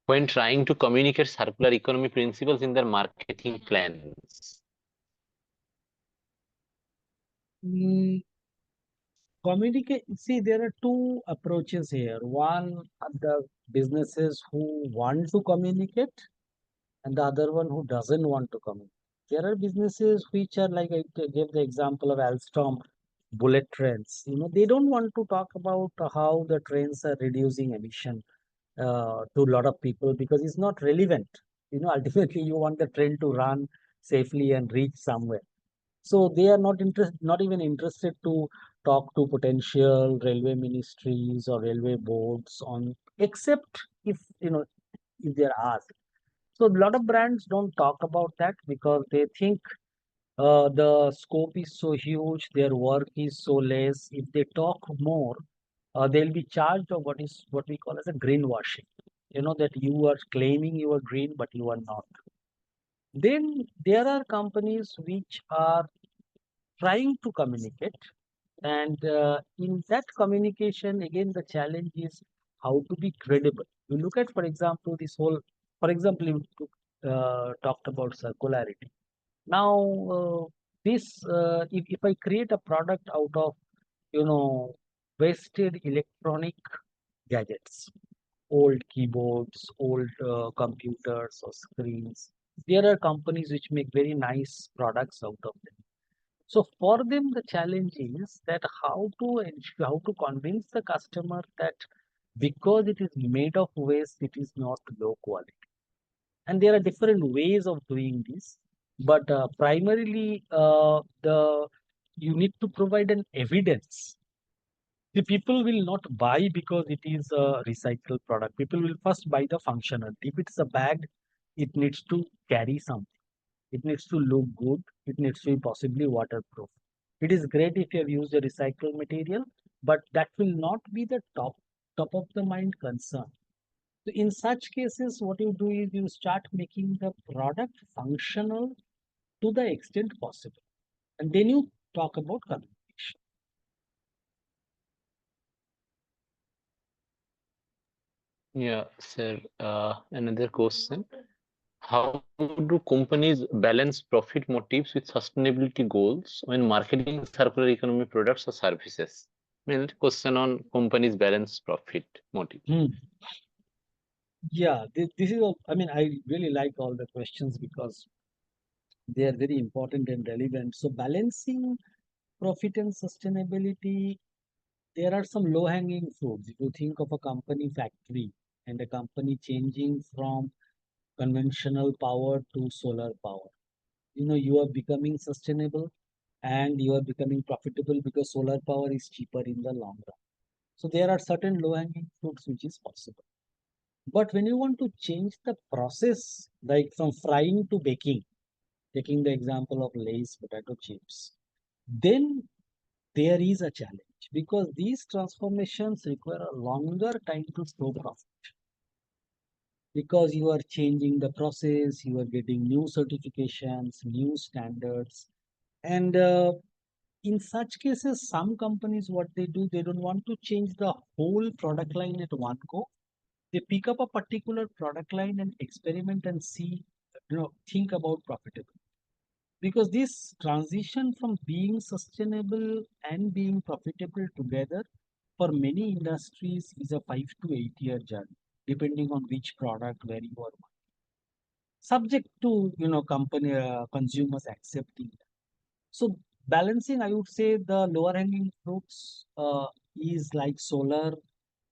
when trying to communicate circular economy principles in their marketing plans? Communicate. See, there are two approaches here. One, the businesses who want to communicate, and the other one who doesn't want to communicate. There are businesses which are like I gave the example of Alstom bullet trains. They don't want to talk about how the trains are reducing emission to a lot of people because it's not relevant. Ultimately, you want the train to run safely and reach somewhere. So they are not even interested to talk to potential railway ministries or railway boards on, except if they're asked. So a lot of brands don't talk about that because they think the scope is so huge, their work is so less. If they talk more, they'll be charged of what we call as a greenwashing. That you are claiming you are green, but you are not. Then there are companies which are trying to communicate, and in that communication, again, the challenge is how to be credible. You look at, for example, for example, you talked about circularity. Now, if I create a product out of, wasted electronic gadgets, old keyboards, old computers or screens, there are companies which make very nice products out of them. So for them, the challenge is that how to convince the customer that because it is made of waste, it is not low quality. And there are different ways of doing this, but primarily the you need to provide an evidence. The people will not buy because it is a recycled product. People will first buy the functionality. If it's a bag, it needs to carry something. It needs to look good. It needs to be possibly waterproof. It is great if you have used a recycled material, but that will not be the top of the mind concern. So in such cases, what you do is you start making the product functional to the extent possible. And then you talk about communication. Yeah, sir. Another question. How do companies balance profit motives with sustainability goals when marketing circular economy products or services? Mainly question on companies balance profit motive. Yeah, this is all. I mean, I really like all the questions because they are very important and relevant. So balancing profit and sustainability, there are some low-hanging fruits. If you think of a company factory and a company changing from conventional power to solar power, you are becoming sustainable and you are becoming profitable because solar power is cheaper in the long run. So there are certain low-hanging fruits which is possible. But when you want to change the process, like from frying to baking, taking the example of Lay's potato chips, then there is a challenge because these transformations require a longer time to show profit. Because you are changing the process, you are getting new certifications, new standards, and in such cases, some companies, what they do, they don't want to change the whole product line at one go. They pick up a particular product line and experiment and see, think about profitability. Because this transition from being sustainable and being profitable together for many industries is a 5 to 8 year journey, depending on which product, where you are subject to, company consumers accepting. So balancing, I would say the lower hanging fruits is like solar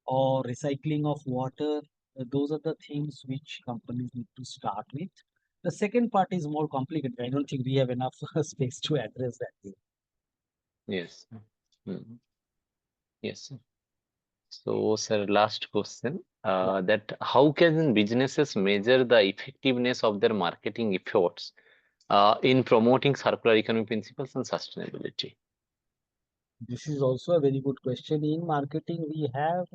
or recycling of water. Those are the things which companies need to start with. The second part is more complicated. I don't think we have enough space to address that here. Yes. Mm. Yes. Sir. So, sir, last question. That how can businesses measure the effectiveness of their marketing efforts in promoting circular economy principles and sustainability? This is also a very good question. In marketing, we have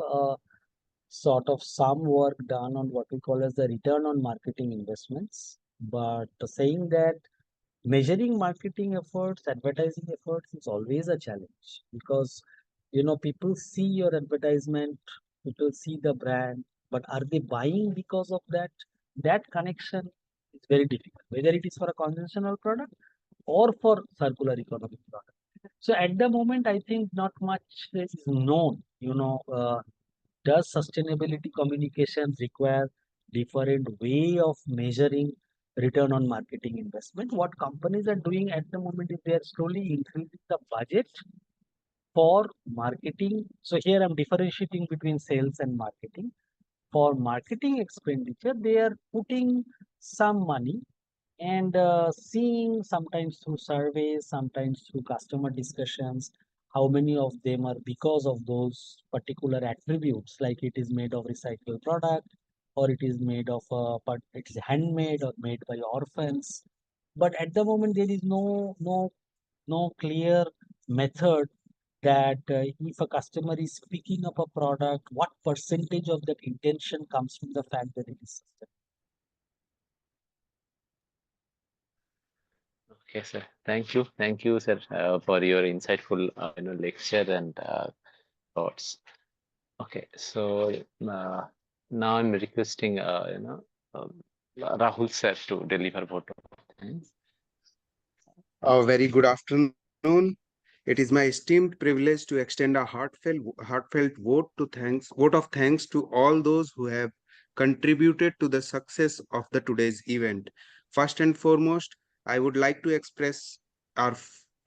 sort of some work done on what we call as the return on marketing investments. But saying that measuring marketing efforts, advertising efforts is always a challenge because people see your advertisement, people see the brand, but are they buying because of that? That connection is very difficult, whether it is for a conventional product or for circular economic product. So at the moment, I think not much is known. Does sustainability communications require different way of measuring return on marketing investment? What companies are doing at the moment is they are slowly increasing the budget for marketing. So here I'm differentiating between sales and marketing. For marketing expenditure, they are putting some money and seeing sometimes through surveys, sometimes through customer discussions, how many of them are because of those particular attributes, like it is made of recycled product, or it is made of, but it is handmade or made by orphans. But at the moment, there is no clear method that if a customer is picking up a product, what percentage of that intention comes from the fact that it is sustainable. Okay, sir. Thank you, sir, for your insightful, lecture and thoughts. Okay, so now I'm requesting, Rahul sir to deliver vote of thanks. A very good afternoon. It is my esteemed privilege to extend a heartfelt vote of thanks to all those who have contributed to the success of the today's event. First and foremost, I would like to express our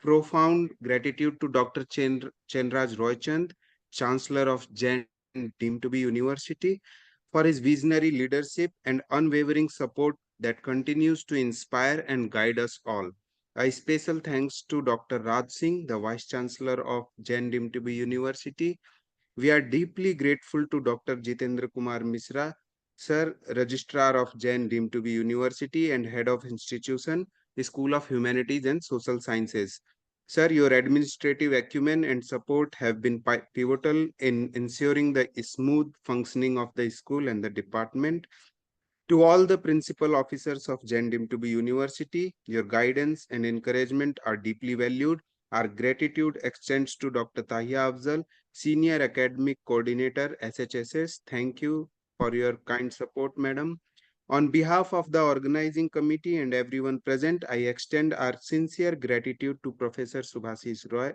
profound gratitude to Dr. Chenraj Roychand, Chancellor of JAIN deemed to be University, for his visionary leadership and unwavering support that continues to inspire and guide us all. A special thanks to Dr. Raj Singh, the Vice Chancellor of JAIN deemed to be University. We are deeply grateful to Dr. Jitendra Kumar Mishra, Sir, Registrar of JAIN deemed to be University and Head of Institution, School of Humanities and Social Sciences. Sir, your administrative acumen and support have been pivotal in ensuring the smooth functioning of the school and the department. To all the principal officers of JAIN to be University, your guidance and encouragement are deeply valued. Our gratitude extends to Dr. Tahia Afzal, Senior Academic Coordinator, SHSS. Thank you for your kind support, Madam. On behalf of the organizing committee and everyone present, I extend our sincere gratitude to Professor Subhasis Ray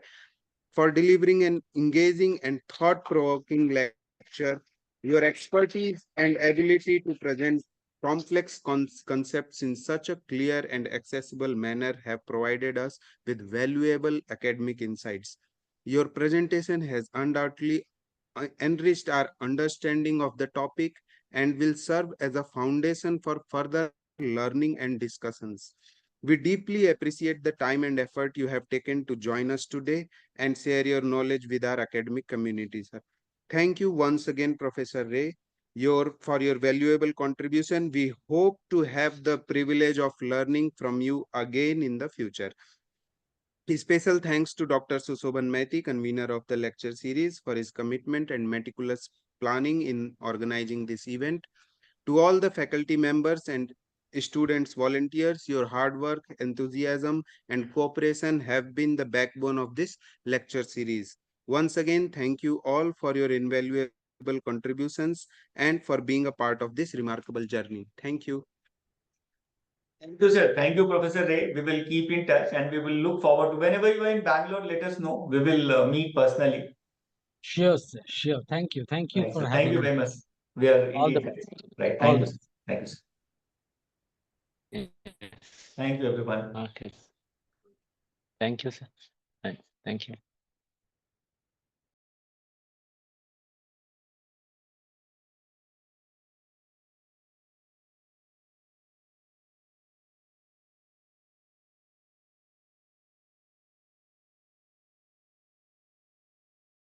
for delivering an engaging and thought-provoking lecture. Your expertise and ability to present complex concepts in such a clear and accessible manner have provided us with valuable academic insights. Your presentation has undoubtedly enriched our understanding of the topic and will serve as a foundation for further learning and discussions. We deeply appreciate the time and effort you have taken to join us today and share your knowledge with our academic community, sir. Thank you once again, Professor Ray, for your valuable contribution. We hope to have the privilege of learning from you again in the future. A special thanks to Dr. Sushoban Maiti, convener of the lecture series, for his commitment and meticulous planning in organizing this event. To all the faculty members and students, volunteers, your hard work, enthusiasm, and cooperation have been the backbone of this lecture series. Once again, thank you all for your invaluable contributions and for being a part of this remarkable journey. Thank you. Thank you, sir. Thank you, Professor Ray. We will keep in touch and we will look forward to whenever you are in Bangalore, let us know. We will meet personally. Sure, sir. Sure. Thank you. Thank you Right, for so thank having you me. very much. We are All the indeed best. right. All Thank you. the Sir. Thank you. Sir. Yes. Thank you, everyone. Okay. Thank you, sir. Thank you.